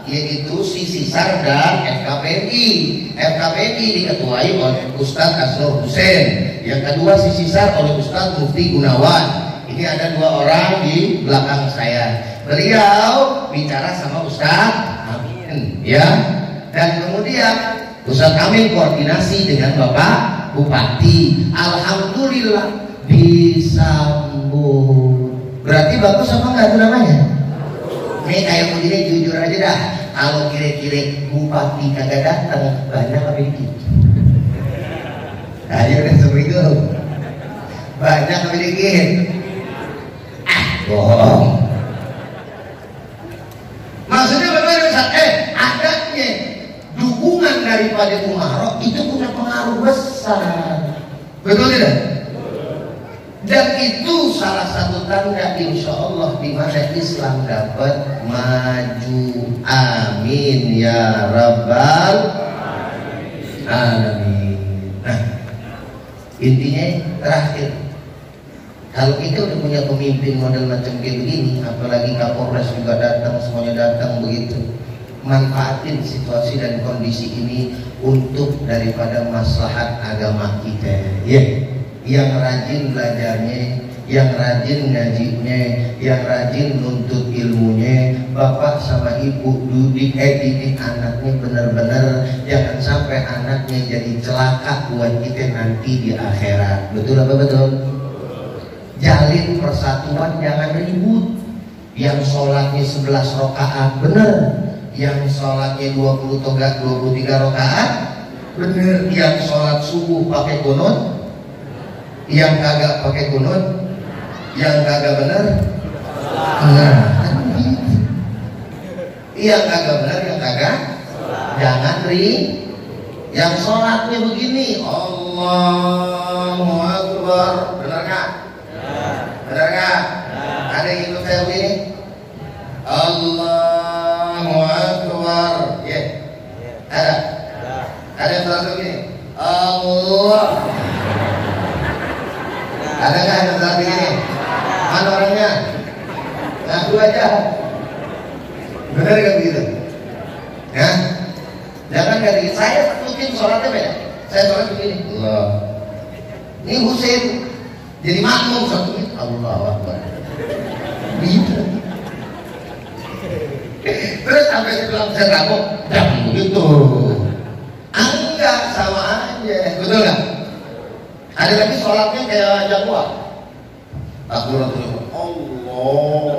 yaitu Sisar dan FKPI. FKPI diketuai oleh Ustadz Asnur Hussein, yang kedua Sisar oleh Ustadz Mufti Gunawan. Ini ada 2 orang di belakang saya. Beliau bicara sama Ustadz Amin, ya. Dan kemudian Ustadz Amin koordinasi dengan Bapak Bupati. Alhamdulillah disambut. Berarti bagus apa enggak itu namanya? Nih kayak begini jujur aja dah. Kalau kira-kira bupati kagak datang, banyak apa dikit? Ayo udah seperti itu. Banyak apa dikit? Bohong. Maksudnya bagaimana Ustaz? Adanya dukungan daripada Umarok itu punya pengaruh besar. Betul tidak? Dan itu salah satu tanda insya Allah di mana Islam dapat maju. Amin ya Rabbal Alamin. Nah, intinya terakhir, kalau kita udah punya pemimpin model macam kayak begini, apalagi Kapolres juga datang, semuanya datang begitu, manfaatin situasi dan kondisi ini untuk daripada maslahat agama kita, ya. Yang rajin belajarnya, yang rajin ngajinya, yang rajin nuntut ilmunya, bapak sama ibu didik anaknya benar-benar, jangan sampai anaknya jadi celaka buat kita nanti di akhirat. Betul apa betul? Jalin persatuan, jangan ribut. Yang sholatnya 11 rakaat bener, yang sholatnya 23 rakaat bener, yang sholat subuh pakai kunut, yang kagak pakai kunut, yang kagak bener, yang kagak bener, yang kagak, jangan yang sholatnya begini, Allahu Akbar, bener nggak? Bener nggak? Ada yang ikut saya begini, Allahu Akbar, ya, ada yang sholat begini, Allah. Ada nggak yang saat ini? Mana orangnya? Ngaku aja. Benar nggak begitu? Ya, jangan dari saya mungkin sholatnya beda. Saya sholat begini. Allah. Ini Husain jadi makmum satu menit. Allah Akbar. Gitu. Terus sampai saya bilang saya takut. Jangan begitu. Enggak, sama aja. Betul nggak? Ada lagi sholatnya kayak jagoan. Takbiratul Allah.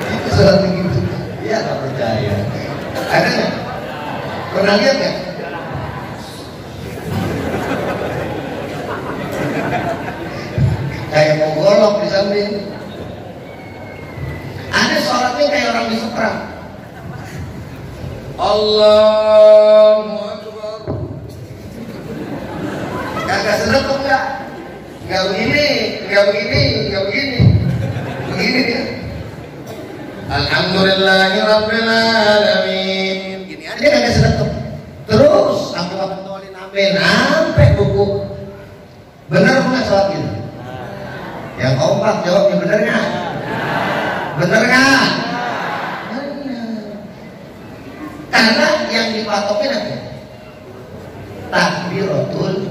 Itu sholat begitu. Iya, tak percaya. Ada nggak? Pernah lihat nggak? Kayak mau golok di samping. Ada sholatnya kayak orang diseberang. Allahu Akbar. Kagak sedep enggak? Enggak begini, enggak begini, enggak begini. Begini dia. Alhamdulillahirabbil alamin. Gini aja kagak sedep. Terus sampai kapan tolin sampai buku. Benar enggak sholat gitu? Yang keempat jawabnya benar enggak? Benar enggak? Karena yang dipatokin apa? Takbiratul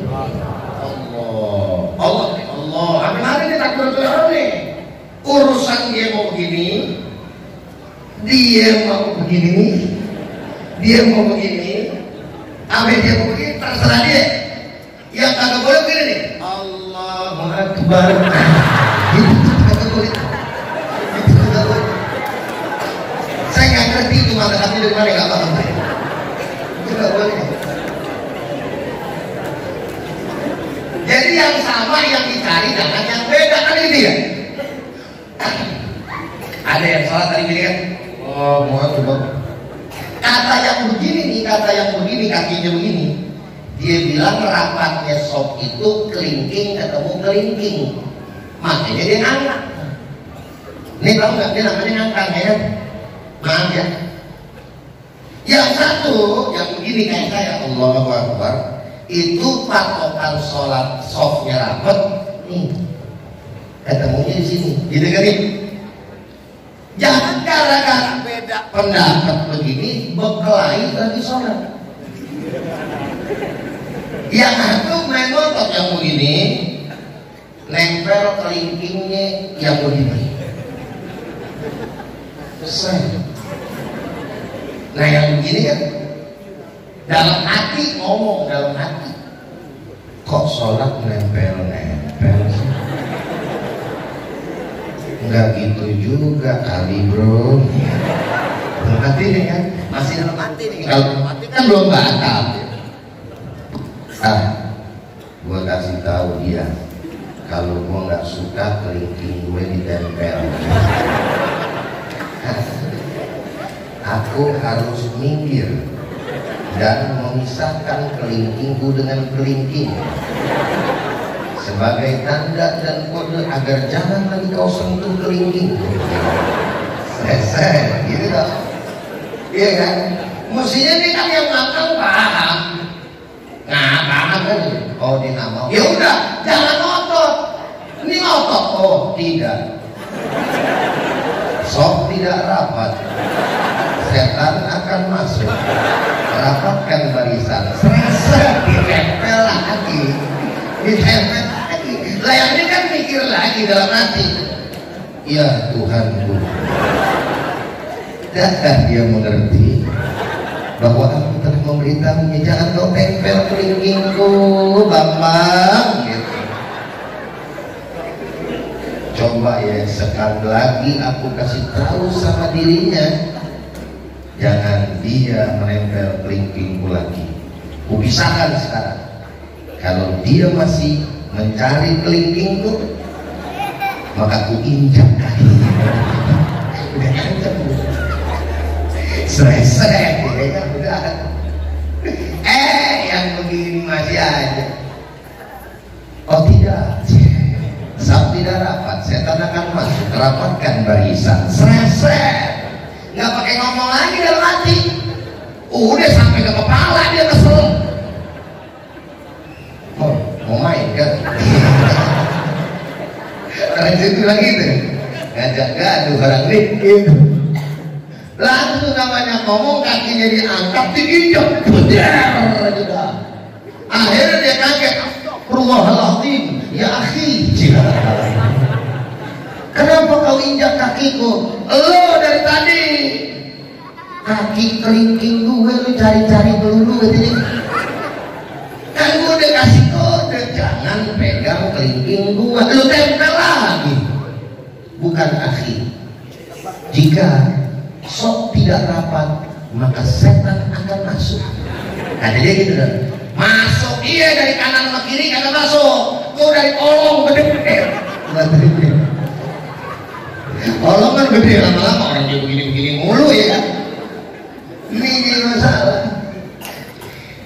Allah. Ambil ini takbiratul Allah nih. Urusan dia mau begini, dia mau begini, Dia mau begini, dia mau begini, terserah dia. Yang kagak boleh begini nih, Allahu Akbar. Itu kagak boleh. Itu kagak boleh. Saya nggak ngerti itu mazhabnya dari mana, nggak paham saya. Itu nggak boleh. Jadi yang sama yang dicari jangan yang beda, kan gitu ya. Ada yang salah tadi gini kan, oh mau coba kata yang begini kakinya begini, dia bilang rapatnya sop itu kelingking ketemu kelingking, makanya dia ngangkat. Ini tahu nggak, dia namanya ngangkat ya, maaf ya. Yang satu yang begini kayak saya, Allahu Akbar, itu patokan sholat sofnya rapat nih, ketemunya di sini, gitu kan nih. Jangan gara-gara beda pendapat begini berkelahi lagi sholat. Yang satu main motor yang begini, nempel kelingkingnya yang begini. Selesai. Nah yang begini kan dalam hati ngomong, dalam hati kok sholat nempel-nempel sih? Enggak gitu juga kali bro. Dalam hati nih kan, masih dalam hati nih. Kalau dalam hati kan belum batal. Gua kasih tahu dia, kalau gua nggak suka kelingking gue ditempel. Aku harus minggir dan memisahkan kelingkingku dengan kelingking sebagai tanda dan kode agar jangan lagi kau sentuh kelingking. Selesai, gitu kan? Iya kan? Mestinya ini kan yang makan paham. Nah, paham kan? Oh, dia nggak mau. Ya udah, jangan ngotot. Ini ngotot. Oh, tidak. Sok tidak rapat. Setan akan masuk. Rapatkan barisan. Serasa ditempel lagi. Ditempel lagi. Lah yang ini kan mikir lagi dalam hati. Ya Tuhanku. Dadah dia mengerti bahwa aku telah memberitahunya, jangan kau tempel kelingkingku, Bambang. Gitu. Coba ya sekali lagi aku kasih tahu sama dirinya, jangan dia menempel kelingkingku lagi. Kupisahkan sekarang. Kalau dia masih mencari kelingkingku, maka ku injak kakinya. Udah ancam. Selesai, ya udah. Yang begini masih aja. Oh tidak, saat tidak rapat, setan akan masuk. Rapatkan barisan. Selesai. Nggak pakai ngomong lagi dalam hati. Udah sampai ke kepala dia kesel. Oh, mau main kan? Orang situ lagi tuh ngajak gaduh orang dikit. Langsung namanya ngomong, kakinya diangkat, diinjak, putar juga. Akhirnya dia kaget, Astagfirullahaladzim, ya akhi. Kenapa kau injak kakiku? Lo dari tadi kaki kelingking gue lu cari-cari dulu gitu. Kan gue udah kasih kode, jangan pegang kelingking gue, lu tempel lagi. Bukan akhi. Jika sok tidak rapat, maka setan akan masuk. Kata dia gitu kan. Masuk, iya dari kanan sama kiri kagak masuk. Kau dari kolong gede-gede. Kolong kan gede, lama-lama orang dia begini-begini mulu ya kan. Ini masalah.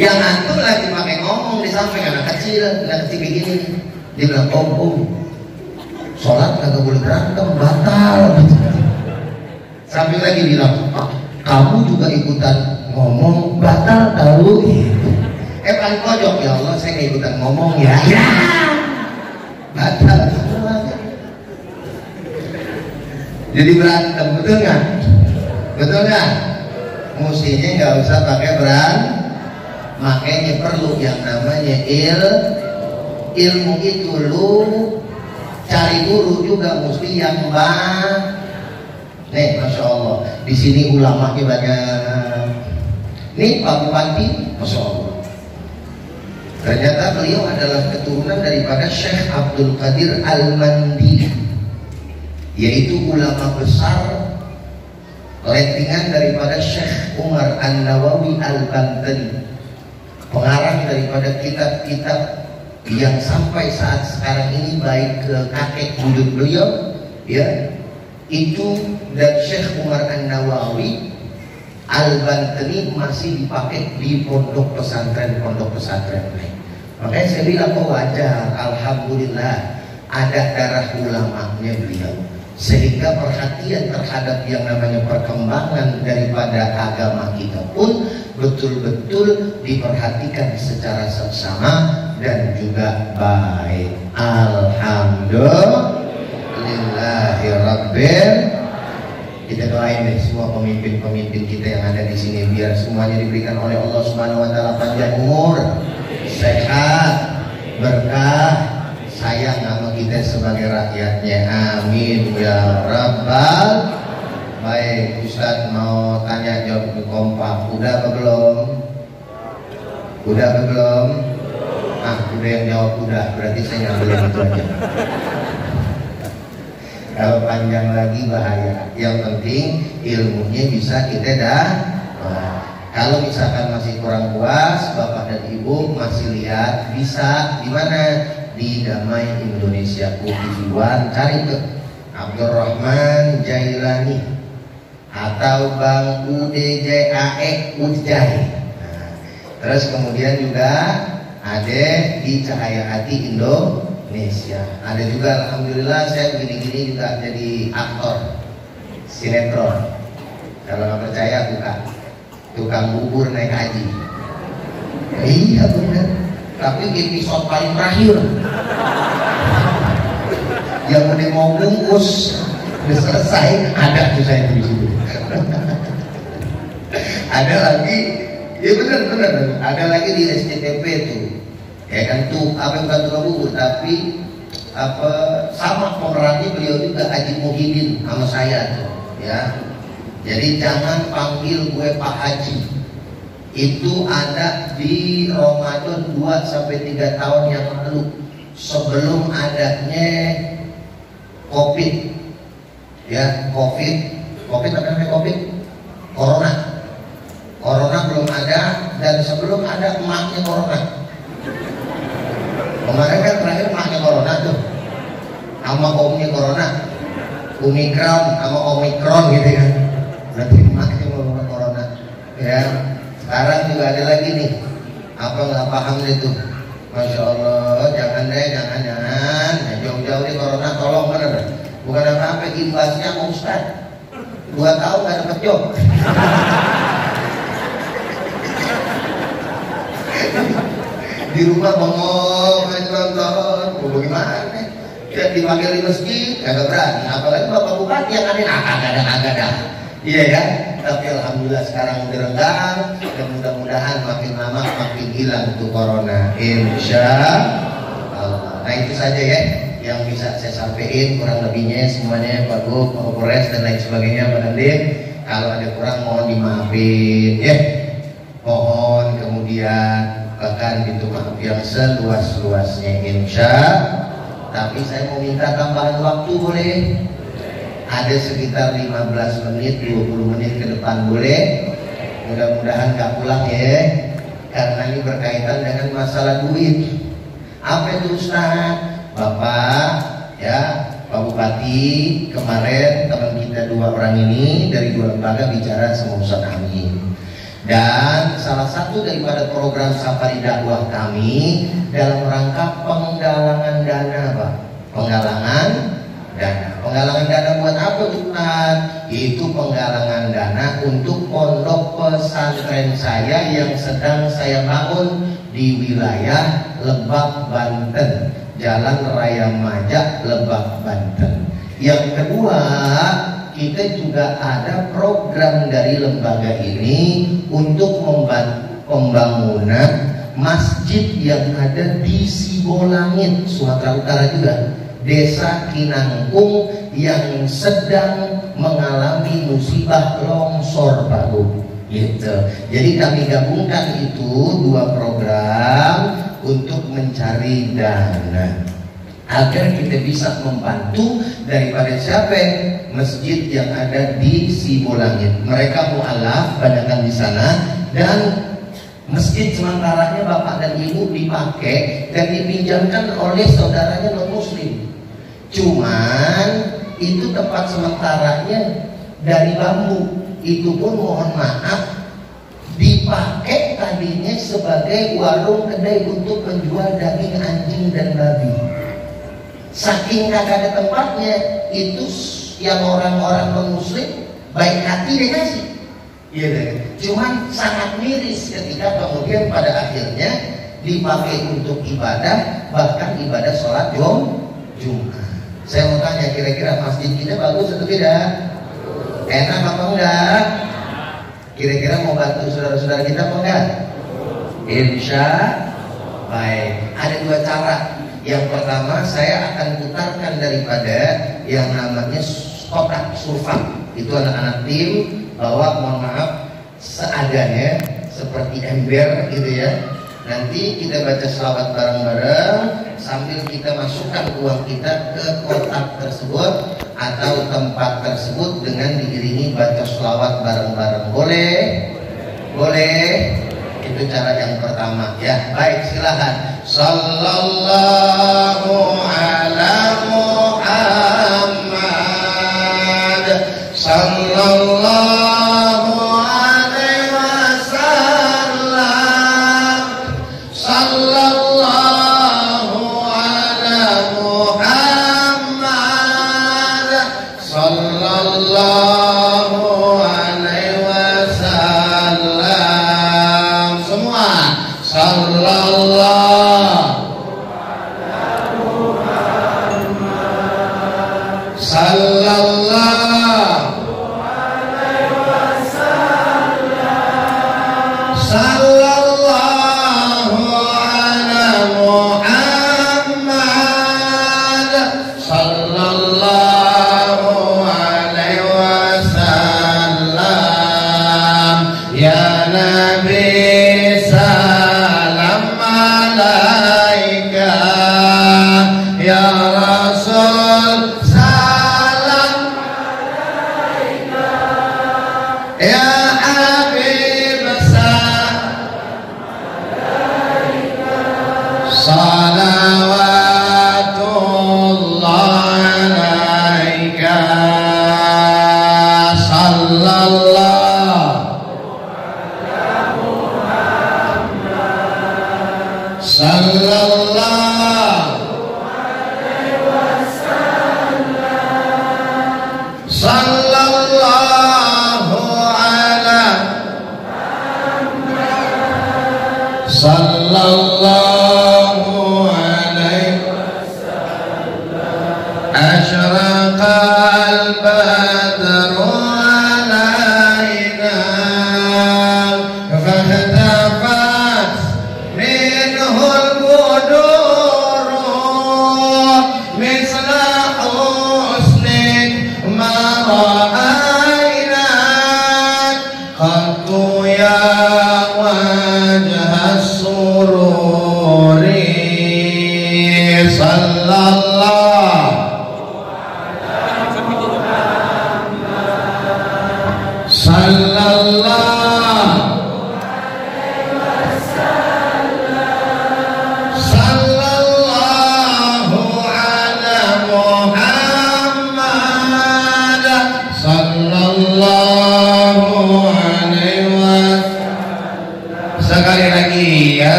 Yang antum lagi pakai ngomong di samping anak kecil begini. Dia bilang, om, sholat kagak boleh berantem, batal. Sambil lagi bilang, kamu juga ikutan ngomong, batal tahu. Paling pojok, ya Allah saya nggak ikutan ngomong ya. Batal. Jadi berantem, betul nggak? Betul nggak? Mestinya nggak usah pakai makanya perlu yang namanya ilmu itu lu cari guru juga mesti yang Nih, masya Allah, di sini ulamanya banyak. Ini Pak Bupati, Masya Allah. Ternyata beliau adalah keturunan daripada Syekh Abdul Qadir Al-Mandi, yaitu ulama besar lettingan daripada Syekh Umar An-Nawawi Al-Bantani, pengarang daripada kitab-kitab yang sampai saat sekarang ini baik ke kakek buyut beliau, ya, itu dan Syekh Umar An-Nawawi Al-Bantani masih dipakai di pondok pesantren lain. Makanya saya bilang wajar, alhamdulillah ada darah ulamanya beliau, sehingga perhatian terhadap yang namanya perkembangan daripada agama kita pun betul-betul diperhatikan secara seksama dan juga baik. Alhamdulillahirabbil. Kita doain deh semua pemimpin-pemimpin kita yang ada di sini, biar semuanya diberikan oleh Allah Subhanahu wa taala panjang umur, sehat, berkah, sayang sama kita sebagai rakyatnya. Amin ya rabbal. Baik, Ustadz mau tanya jawab kompak. Udah apa belum? Udah apa belum? Ah, udah yang jawab udah, berarti saya ngambil yang itu aja. Kalau panjang lagi bahaya. Yang penting ilmunya bisa kita dah. Kalau misalkan masih kurang puas, Bapak dan Ibu masih lihat, bisa di mana? Di Damai Indonesia TV One, cari ke Abdurrahman Jailani atau Bang UDJAE Udjai. Terus kemudian juga ada di Cahaya Hati Indonesia. Ada juga alhamdulillah saya begini-gini juga jadi aktor sinetron. Kalau nggak percaya buka tukang bubur naik haji. Iya benar. Tapi episode paling terakhir yang udah mau bungkus udah selesai, ada tuh saya di situ. Ada lagi, ya benar, ada lagi di SCTV tuh, ya kan tuh apa bukan tukang bubur tapi apa sama pemerannya beliau juga Haji Muhyiddin sama saya tuh, ya. Jadi jangan panggil gue Pak Haji. Itu ada di Ramadan 2-3 tahun yang lalu, sebelum adanya COVID, ya COVID apa namanya COVID? Corona belum ada, dan sebelum ada emaknya Corona. Kemarin kan terakhir emaknya Corona tuh, sama omnya Corona, Omikron gitu kan. Berarti emaknya Corona, ya. Sekarang juga ada lagi nih, apa nggak paham itu, Masya Allah, jangan, jauh-jauh di Corona, tolong bener, bukan apa-apa, imbasnya mau Ustaz, 2 tahun nggak dapet job. Di rumah bengong, nonton, bagaimana? Ya dipanggil di masjid, kagak berani, apalagi Bapak Bupati yang ada, iya kan? Tapi alhamdulillah sekarang udah renggang, dan mudah-mudahan makin lama makin hilang tuh corona, insya Allah. Nah itu saja ya yang bisa saya sampaikan, kurang lebihnya semuanya Pak Gub, Pak Kapolres dan lain sebagainya, Pak Dandim. Kalau ada kurang mohon dimaafin ya, mohon kemudian bahkan itu maaf yang seluas-luasnya insya. Tapi saya mau minta tambahan waktu boleh? Ada sekitar 15 menit, 20 menit ke depan boleh? Mudah-mudahan gak pulang ya, karena ini berkaitan dengan masalah duit. Apa itu Ustaz? Bapak ya, Pak Bupati kemarin teman kita 2 orang ini dari 2 lembaga bicara sama Ustaz Amin. Dan salah satu daripada program safari dakwah kami dalam rangka penggalangan dana, Pak. Penggalangan dana buat apa Ustaz? Itu penggalangan dana untuk pondok pesantren saya yang sedang saya bangun di wilayah Lebak, Banten, Jalan Raya Majak, Lebak, Banten. Yang kedua, kita juga ada program dari lembaga ini untuk membantu pembangunan masjid yang ada di Sibolangit, Sumatera Utara juga, Desa Kinangkung yang sedang mengalami musibah longsor, Pak Bu. Gitu. Jadi kami gabungkan itu dua program untuk mencari dana agar kita bisa membantu daripada siapa masjid yang ada di Sibolangit. Mereka mualaf banyakkan di sana dan masjid sementaranya bapak dan ibu dipakai dan dipinjamkan oleh saudaranya non muslim. Cuman itu tempat sementaranya dari bambu. Itu pun mohon maaf dipakai tadinya sebagai warung kedai untuk menjual daging anjing dan babi. Saking kagak ada tempatnya, itu yang orang-orang non-muslim baik hati dia kasih. Iya deh. Cuman sangat miris ketika kemudian pada akhirnya dipakai untuk ibadah, bahkan ibadah sholat Jumat. Saya mau tanya, kira-kira masjid kita bagus atau tidak? Enak apa enggak? Kira-kira mau bantu saudara-saudara kita apa enggak? Insya baik. Ada dua cara. Yang pertama, saya akan putarkan daripada yang namanya kotak surfak. Itu anak-anak tim bawa, mohon maaf, seadanya seperti ember gitu ya. Nanti kita baca selawat bareng-bareng sambil kita masukkan uang kita ke kotak tersebut atau tempat tersebut dengan diiringi baca selawat bareng-bareng. Boleh? Boleh? Itu cara yang pertama ya. Baik, silakan. Sallallahu ala Muhammad sallallahu alaihi wasallam sallallahu ala Muhammad sallallahu alaihi wasallam. Semua sallallahu sallallahu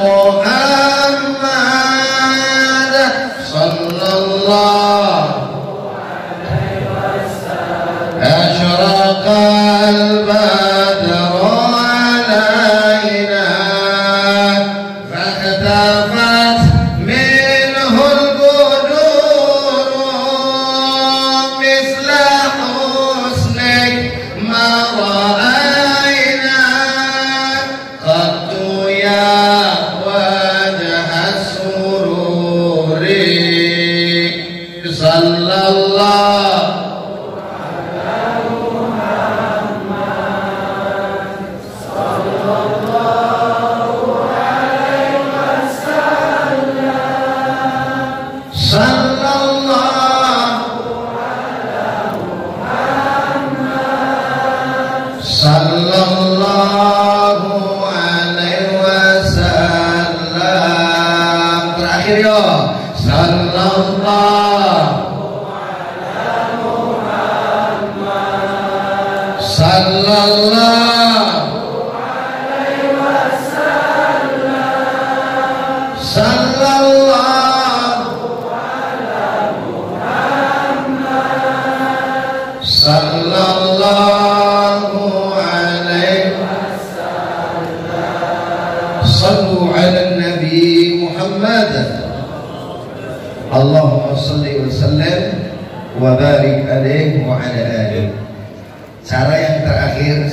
Muhammad sallallahu asyraqal badru alaina fakhtafat minhul buduru misla husnik ma ra'ayna qattu ya wajha sururi sallallahu sallallahu alaihi wasallam. Terakhir yo, sallallahu ala Muhammad sallallahu alaihi wasallam. Sallallahu ala Muhammad sallallahu صلوا على النبي محمد اللهم صل وسلم وبارك عليه وعلى آله. Cara yang terakhir,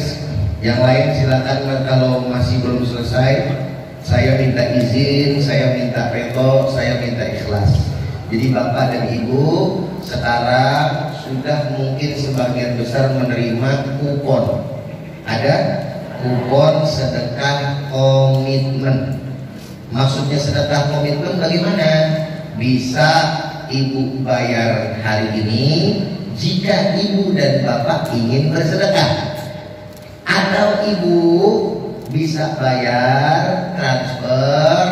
yang lain silakan kalau masih belum selesai. Saya minta izin, saya minta redo, saya minta ikhlas. Jadi bapak dan ibu sekarang sudah mungkin sebagian besar menerima kupon. Ada kupon sedekah komitmen. Maksudnya sedekah komitmen bagaimana? Bisa ibu bayar hari ini jika ibu dan bapak ingin bersedekah, atau ibu bisa bayar transfer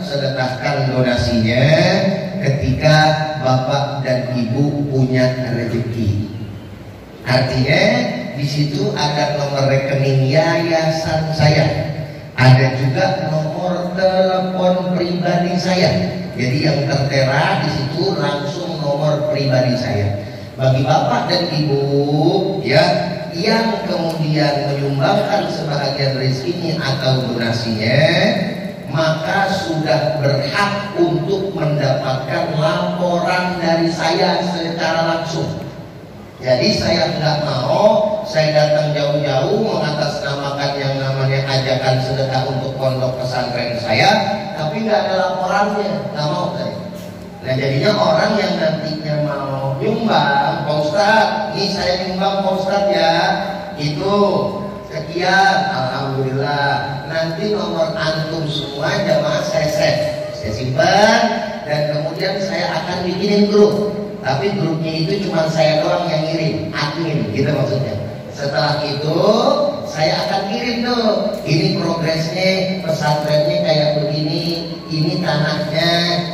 sedekahkan donasinya ketika bapak dan ibu punya rezeki. Artinya di situ ada nomor rekening yayasan saya, ada juga nomor telepon pribadi saya. Jadi yang tertera di situ langsung nomor pribadi saya. Bagi bapak dan ibu ya yang kemudian menyumbangkan sebahagian rezekinya atau donasinya, maka sudah berhak untuk mendapatkan laporan dari saya secara langsung. Jadi saya tidak mau saya datang jauh-jauh mengatasnamakan yang namanya ajakan sedekah untuk pondok pesantren saya, tapi nggak ada laporannya, nggak mau saya. Nah jadinya orang yang nantinya mau nyumbang, Pak Ustadz, ini saya nyumbang Pak Ustadz ya, itu sekian, alhamdulillah. Nanti nomor antum semua jamaah saya save, saya simpan, dan kemudian saya akan bikinin grup. Tapi grupnya itu cuma saya doang yang ngirim, admin gitu maksudnya. Setelah itu saya akan kirim tuh, ini progresnya pesantrennya kayak begini, ini tanahnya,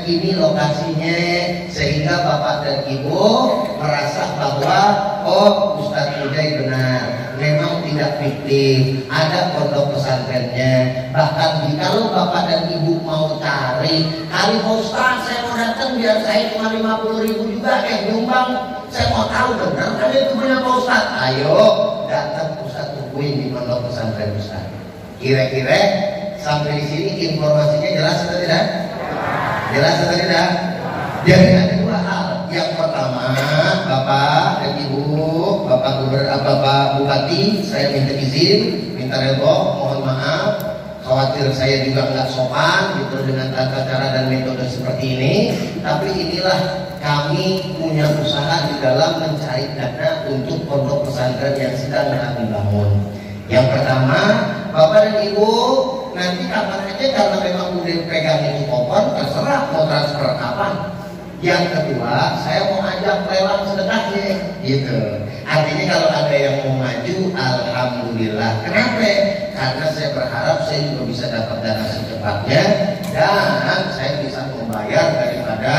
ini lokasinya, sehingga bapak dan ibu merasa bahwa oh Ustadz Mujai benar, memang tidak fiktif, ada pondok pesantrennya. Bahkan kalau bapak dan ibu mau cari, kali Ustadz saya mau datang biar saya cuma 50.000 juga, nyumbang, saya mau tahu benar kan itu punya Pak Ustadz. Ayo datang Ustadz tungguin di pondok pesantren Ustadz. Kira-kira sampai di sini informasinya jelas atau tidak? Jelas atau tidak? Jadi ada dua hal. Yang pertama, bapak dan ibu, bapak bupati, saya minta izin, minta redho, mohon maaf. Khawatir saya juga nggak sopan gitu dengan tata cara dan metode seperti ini. Tapi inilah kami punya usaha di dalam mencari dana untuk pondok pesantren yang sedang kami bangun. Yang pertama, bapak dan ibu nanti kapan aja karena memang udah pegang itu kupon, terserah mau transfer kapan. Yang kedua, saya mau ajak lelang sedekahnya, gitu. Artinya kalau ada yang mau maju, alhamdulillah. Kenapa? Karena saya berharap saya juga bisa dapat dana secepatnya dan saya bisa membayar daripada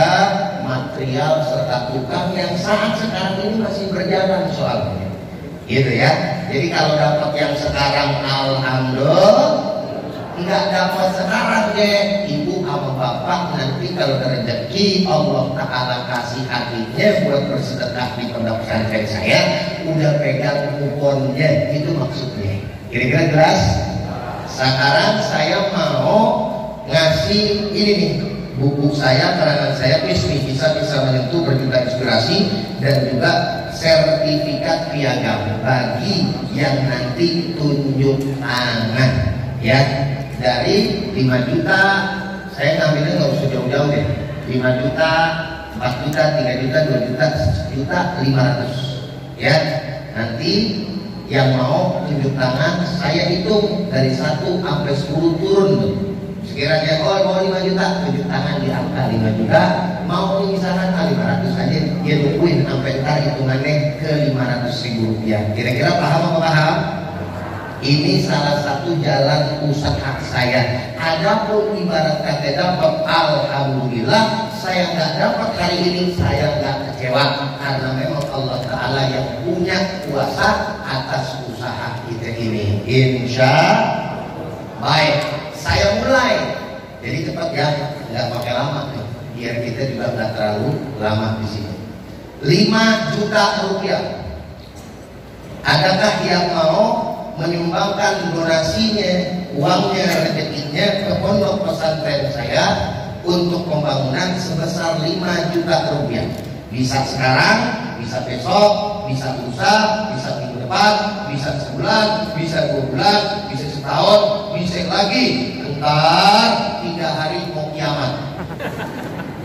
material serta tukang yang saat sekarang ini masih berjalan soalnya. Gitu ya. Jadi kalau dapat yang sekarang alhamdulillah, nggak dapat sekarang deh, ibu sama bapak nanti kalau rezeki Allah Ta'ala kasih hatinya buat bersedekah di pondok pesantren saya, udah pegang kuponnya, itu maksudnya. Kira-kira jelas? Sekarang saya mau ngasih ini nih, buku saya, karangan saya, bisa menyentuh berjuta inspirasi, dan juga sertifikat piagam bagi yang nanti tunjuk tangan, ya. Dari 5 juta, saya ngambilnya nggak usah jauh-jauh deh. 5 juta, 4 juta, 3 juta, 2 juta, 1 juta 500, ya. Nanti yang mau tunjuk tangan, saya hitung dari 1 sampai 10 turun tuh. Sekiranya mau 5 juta, tunjuk tangan di angka 5 juta. Mau misalkan 500 aja, dia nungguin sampai ntar hitungannya ke 500.000 rupiah. Kira-kira paham apa paham? Ini salah satu jalan usaha saya. Adapun ibarat kata dapat, alhamdulillah. Saya nggak dapat hari ini, saya nggak kecewa, karena memang Allah Ta'ala yang punya kuasa atas usaha kita ini. Insya baik, saya mulai. Jadi cepat ya, nggak pakai lama nih, biar kita juga nggak terlalu lama di sini. 5 juta rupiah. Adakah yang mau menyumbangkan donasinya, uangnya, rezekinya ke pondok pesantren saya untuk pembangunan sebesar 5 juta rupiah? Bisa sekarang, bisa besok, bisa lusa, bisa minggu depan, bisa sebulan, bisa 2 bulan, bisa setahun, bisa lagi ntar 3 hari mau kiamat.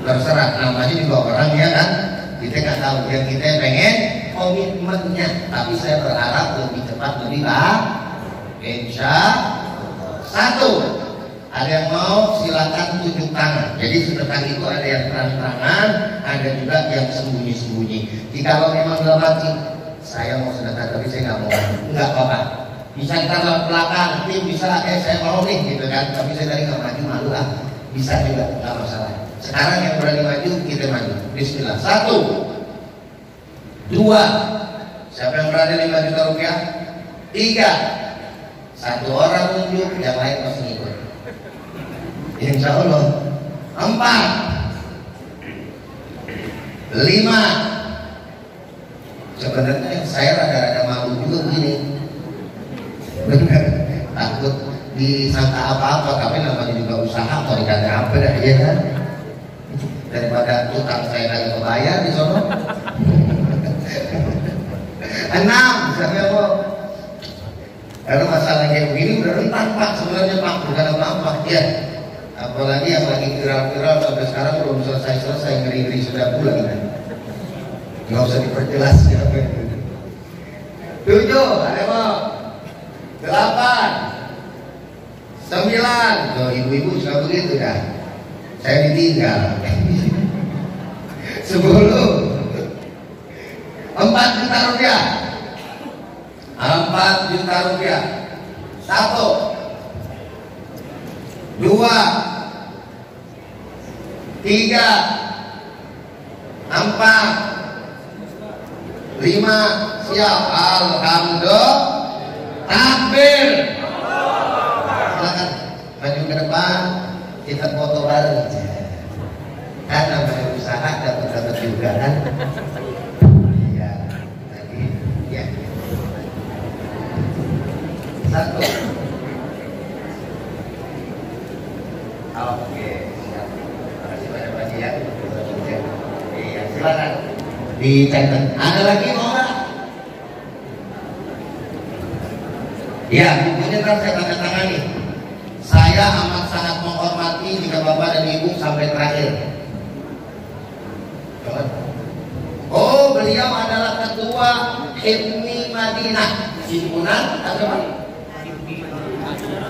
Terserah, namanya juga orang ya kan, kita nggak tahu. Yang kita pengen komitmennya, tapi saya berharap lebih cepat, lebih baik. Insya satu, ada yang mau silakan tunjuk tangan. Jadi sedekah itu ada yang terang-terangan, ada juga yang sembunyi-sembunyi. Jika memang dalam hati saya mau sedekah tapi saya nggak mau, nggak apa-apa. Bisa kita lewat belakang, tim bisa, saya mau nih gitu kan. Tapi saya tadi nggak maju, malu lah. Bisa juga, nggak masalah. Sekarang yang berani maju, kita maju. Bismillah. 1, 2, siapa yang berani 5 juta rupiah? 3, 1 orang tunjuk, yang lain pasti ikut. Insya Allah. 4, 5. Sebenarnya saya rada-rada malu juga begini. Benar, takut disangka apa-apa, tapi namanya juga usaha, mau dikata apa dah ya kan? Daripada utang saya kagak kebayar di sono. 6, siapa mau? Karena masalah kayak begini udah rentan Pak, sebenarnya Pak, bukan apa-apa ya. Apalagi yang lagi viral-viral sampai sekarang belum selesai, ngeri-ngeri sudah pulang kan. Nggak usah diperjelas siapa itu. 7, ada mau? 8, 9, tuh ibu-ibu suka begitu dah. Saya ditinggal. 10, 4 juta rupiah. 4 juta rupiah. 1, 2, 3, 4, 5, siap. Alhamdulillah. Takbir. Silakan maju ke depan, kita foto bareng. Kan namanya usaha dapat juga kan. Iya, tadi ya. 1. Oke, siap. Terima kasih banyak-banyak ya. Iya, silakan dicatat. Ada lagi mau nggak? Ya, bukunya kan saya tanda tangani. Saya amat sangat menghormati jika Bapak dan Ibu sampai terakhir. Oh, beliau adalah ketua HIPMI Madinah, himpunan apa?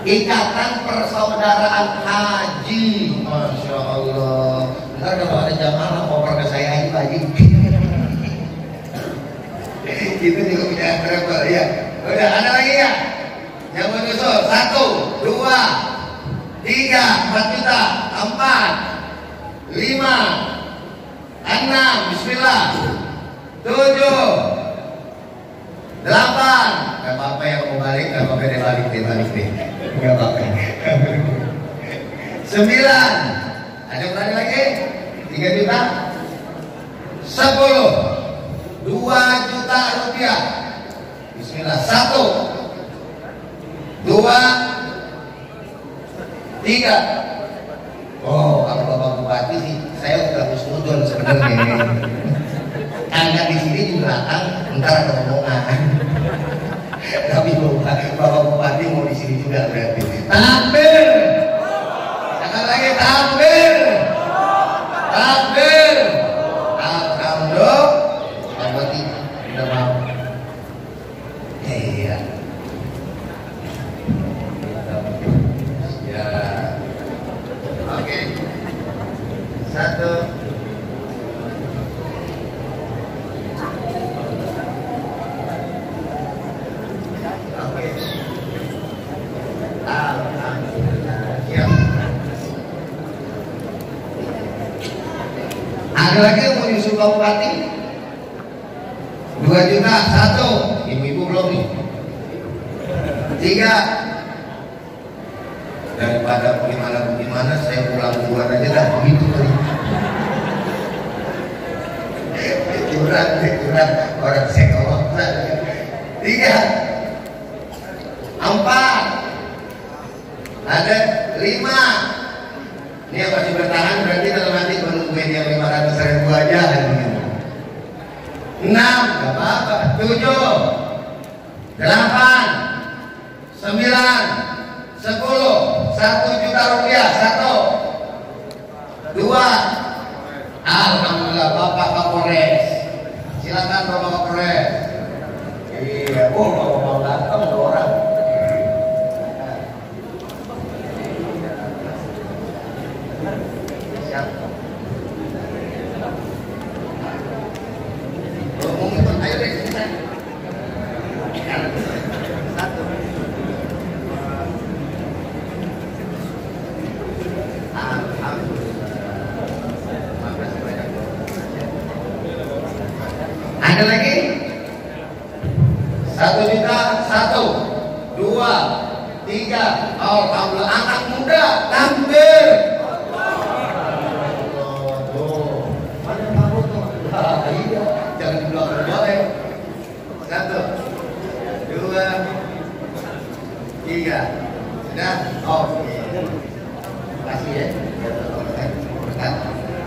Ikatan Persaudaraan Haji. Masya Allah. Ntar kalau ada jamaah mau ke saya aja Pak Haji. Itu juga punya berapa ya? Udah ada lagi ya? Yang menyusul 1, 2, 3, 4 juta, 4, 5, 6, bismillah, 7, 8, gak apa-apa yang mau balik, gak apa-apa deh balik deh. Enggak apa-apa. 9. Ada berani lagi? 3 juta. 10. 2 juta rupiah. Bismillah. 1, 2, 3. Oh, kalau Bapak Bupati sih, saya udah husnuzon sebenarnya. Karena di sini di belakang ntar ada omongan. Tapi Bapak Bupati mau di sini juga berarti. Takbir. Sekali lagi takbir. Takbir. Alhamdulillah. Bupati udah mau. Iya. Ya. Oke. 1. Ada lagi yang mau nyusul Pak Bupati? 2 juta. 1. Ibu-ibu belum nih. 3. Daripada bagaimana saya pulang duluan aja dah begitu kali. Curang orang sekolah. 3. 4. Ada 5. Ini yang masih bertahan berarti kalau nanti menungguin yang 500.000 aja. 6. Gak apa-apa. 7. 8. 9. 10. 1 juta rupiah. 1. 2. Alhamdulillah Bapak Kapolres. Silakan Bapak Kapolres. Iya, Bapak mau datang ada orang. Siap. Ngomong itu ayo deh kita. 1. Ada lagi? 1 juta. 1, 2, 3. Alhamdulillah anak muda tampil. Mana kamu tuh? Iya, jangan bilang boleh. 1, 2, 3. Sudah? Oke. Makasih ya.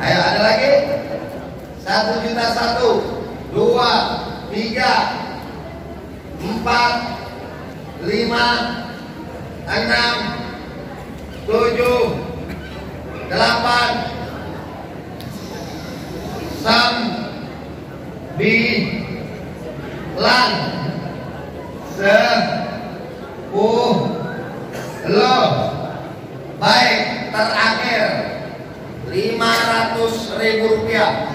Ayo ada lagi? 1 juta. 1, 2, 3, 4, 5, 6, 7, 8, 9, 10. Baik, terakhir 500.000 rupiah.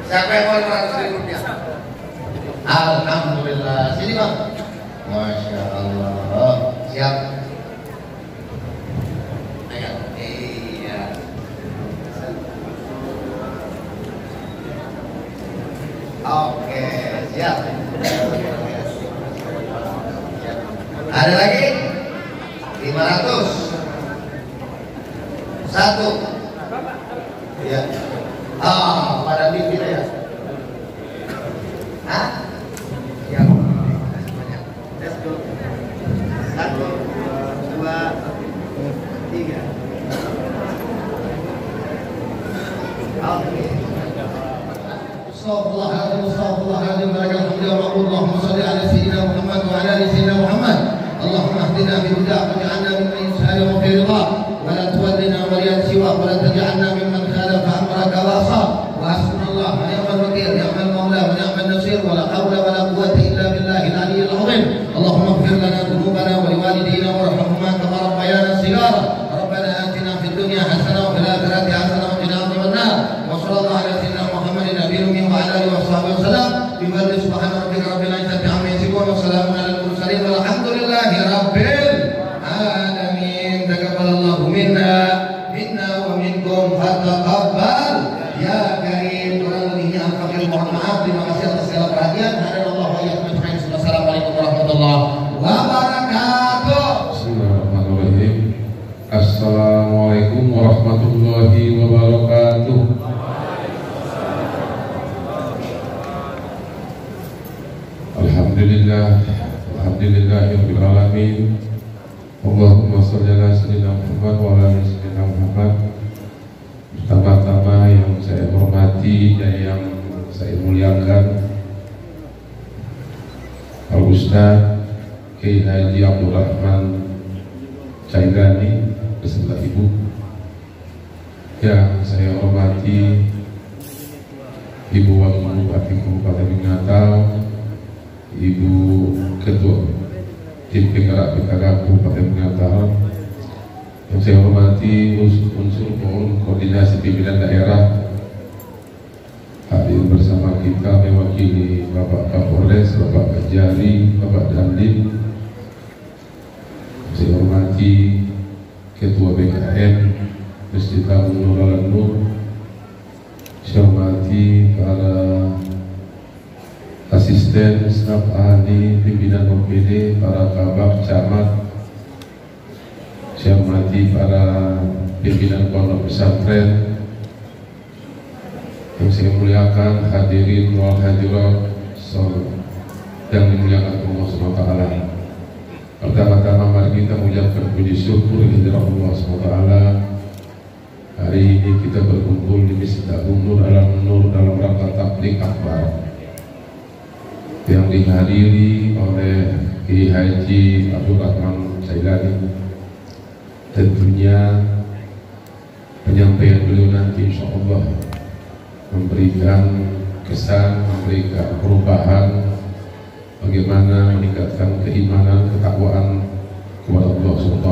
Siapa yang mau 500.000 rupiah? Alhamdulillah. Sini Bang. Masya Allah. Siap. Ayo. Iya. Oke, siap. Ada lagi? 500. 1. Ya. Pada bibir ya. Hah? Ya. Let's go. 1, 2, 3. Oke. Astagfirullahaladzim. Allahumma salli ala sayyidina Muhammad wa ala ali sayyidina Muhammad. Allahumma ahdina bihuda waj'alna mimman yusari wa fi ridha wa la tuwallina waliyan siwa wa la taj'alna mimman khalafa amraka wa asa wa hasbunallah wa ni'mal wakil ni'mal maula wa ni'mal nasir wa la hawla wa la quwwata illa billahil aliyyil azim. Allahumma ighfir lana dhunubana wa liwalidayna warhamhuma kama rabbayana shighara. Rabbana atina fid dunya hasanah wa fil akhirati hasanah wa qina adzabannar. Wa sallallahu ala sayyidina Muhammadin nabiyil ummi wa ala alihi wa sahbihi wasallam. Biwalli subhana rabbika rabbil izzati amma yasifun wa salamun alal mursalin walhamdulillahi rabbil alamin. Taqabbalallahu minna wa minkum fataqabbal ya karim. Kurang lebihnya al-fakir mohon maaf. Terima kasih atas segala perhatian. Assalamualaikum warahmatullahi wabarakatuh. wabarakatuh. Bismillahirrahmanirrahim. Assalamualaikum warahmatullahi wabarakatuh. Alhamdulillahirabbil alamin. Allahumma shalli ala sayyidina Muhammad wa ala ali sayyidina Muhammad. Pertama-tama yang saya hormati dan yang saya muliakan Pak Ustaz Kiai Haji Abdurrahman Cairani beserta Ibu. Yang saya hormati Ibu Wakil Bupati Kabupaten Natal, Ibu Ketua Tim Penggerak PKK Kabupaten Natal. Yang saya hormati unsur forum koordinasi pimpinan daerah hadir bersama kita mewakili Bapak Kapolres, Bapak Kajari, Bapak Dandim. Saya hormati Ketua BKN Masjid Nur Al-Nur. Saya hormati para asisten, staf ahli, pimpinan OPD, para kabak, camat. Saya hormati para pimpinan pondok pesantren. Yang saya muliakan hadirin wal hadirat yang dimuliakan Allah SWT. Pertama-tama mari kita mengucapkan puji syukur kehadirat Allah SWT. Hari ini kita berkumpul di Masjid Nur Al-Nur dalam rangka tabligh akbar yang dihadiri oleh Kiai Haji Abdurrahman Cairani. Tentunya penyampaian beliau nanti insya Allah memberikan kesan, memberikan perubahan bagaimana meningkatkan keimanan, ketakwaan kepada Allah SWT.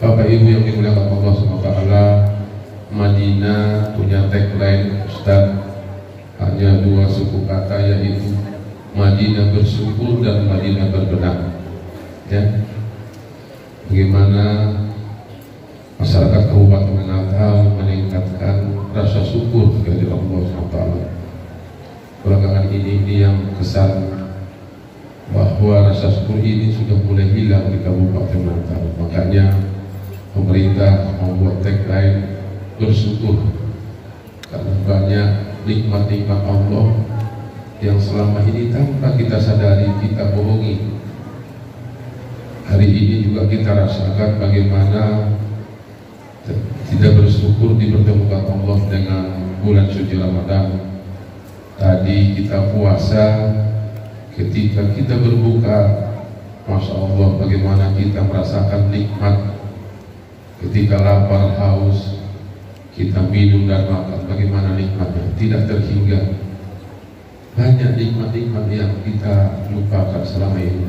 Bapak Ibu yang dimuliakan Allah SWT, Madinah punya tagline Ustaz, hanya dua suku kata, yaitu Madinah bersyukur dan Madinah berbenah. Ya, bagaimana masyarakat Kabupaten Natal meningkatkan rasa syukur kepada Allah SWT. Belakangan ini yang kesan bahwa rasa syukur ini sudah mulai hilang di Kabupaten Natal. Makanya pemerintah membuat tagline bersyukur, karena banyak nikmat-nikmat Allah yang selama ini tanpa kita sadari kita bohongi. Hari ini juga kita rasakan bagaimana tidak bersyukur dipertemukan Allah dengan bulan suci Ramadan. Tadi kita puasa, ketika kita berbuka, Masya Allah bagaimana kita merasakan nikmat. Ketika lapar, haus, kita minum dan makan, bagaimana nikmatnya, tidak terhingga. Banyak nikmat-nikmat yang kita lupakan selama ini.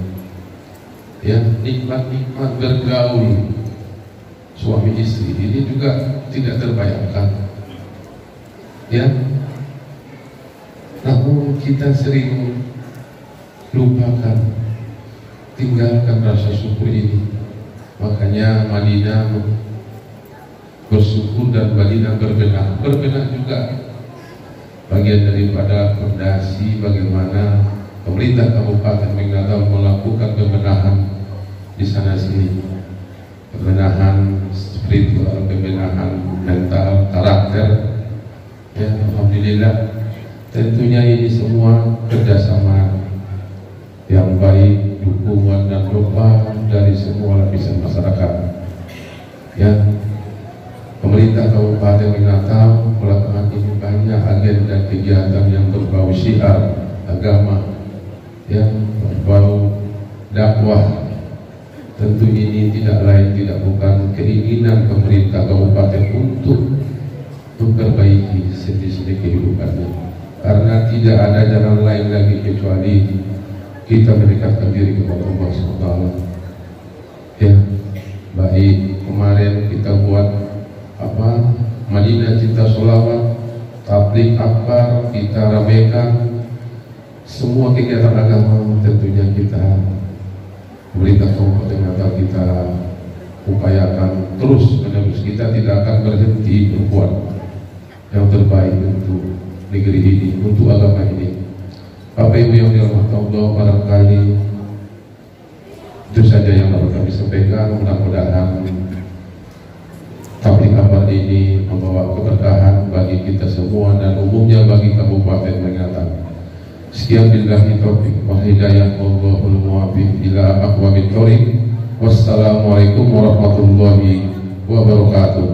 Ya, nikmat-nikmat bergaul suami istri ini juga tidak terbayangkan. Ya, namun kita sering lupakan, tinggalkan rasa syukur ini. Makanya Madinah bersyukur dan Madinah berbenah. Berbenah juga bagian daripada fondasi bagaimana pemerintah Kabupaten Natal melakukan pembenahan di sana sini, pembenahan spiritual, pembenahan mental, karakter. Ya, alhamdulillah. Tentunya ini semua kerjasama yang baik, dukungan dan doa dari semua lapisan masyarakat. Ya, pemerintah Kabupaten Natal belakangan ini banyak agenda kegiatan yang berbau syiar agama, yang berbau dakwah. Tentu ini tidak lain tidak bukan keinginan pemerintah kabupaten untuk memperbaiki sendi-sendi kehidupannya, karena tidak ada jalan lain lagi kecuali kita mendekatkan diri kepada Allah SWT. Ya, baik kemarin kita buat Madinah Cinta Sholawat, tabligh akbar, kita ramaikan semua kegiatan agama. Tentunya kita pemerintah Kabupaten Natal kita upayakan terus menerus. Kita tidak akan berhenti berbuat yang terbaik untuk negeri ini, untuk agama ini. Bapak Ibu yang dirahmati Allah, barangkali Itu saja yang dapat kami sampaikan. Mudah-mudahan tabligh akbar ini membawa keberkahan bagi kita semua dan umumnya bagi Kabupaten Peringatan. Sekian billahi taufiq wal hidayah wallahul muwaffiq ila aqwamit thoriq. Wassalamualaikum warahmatullahi wabarakatuh.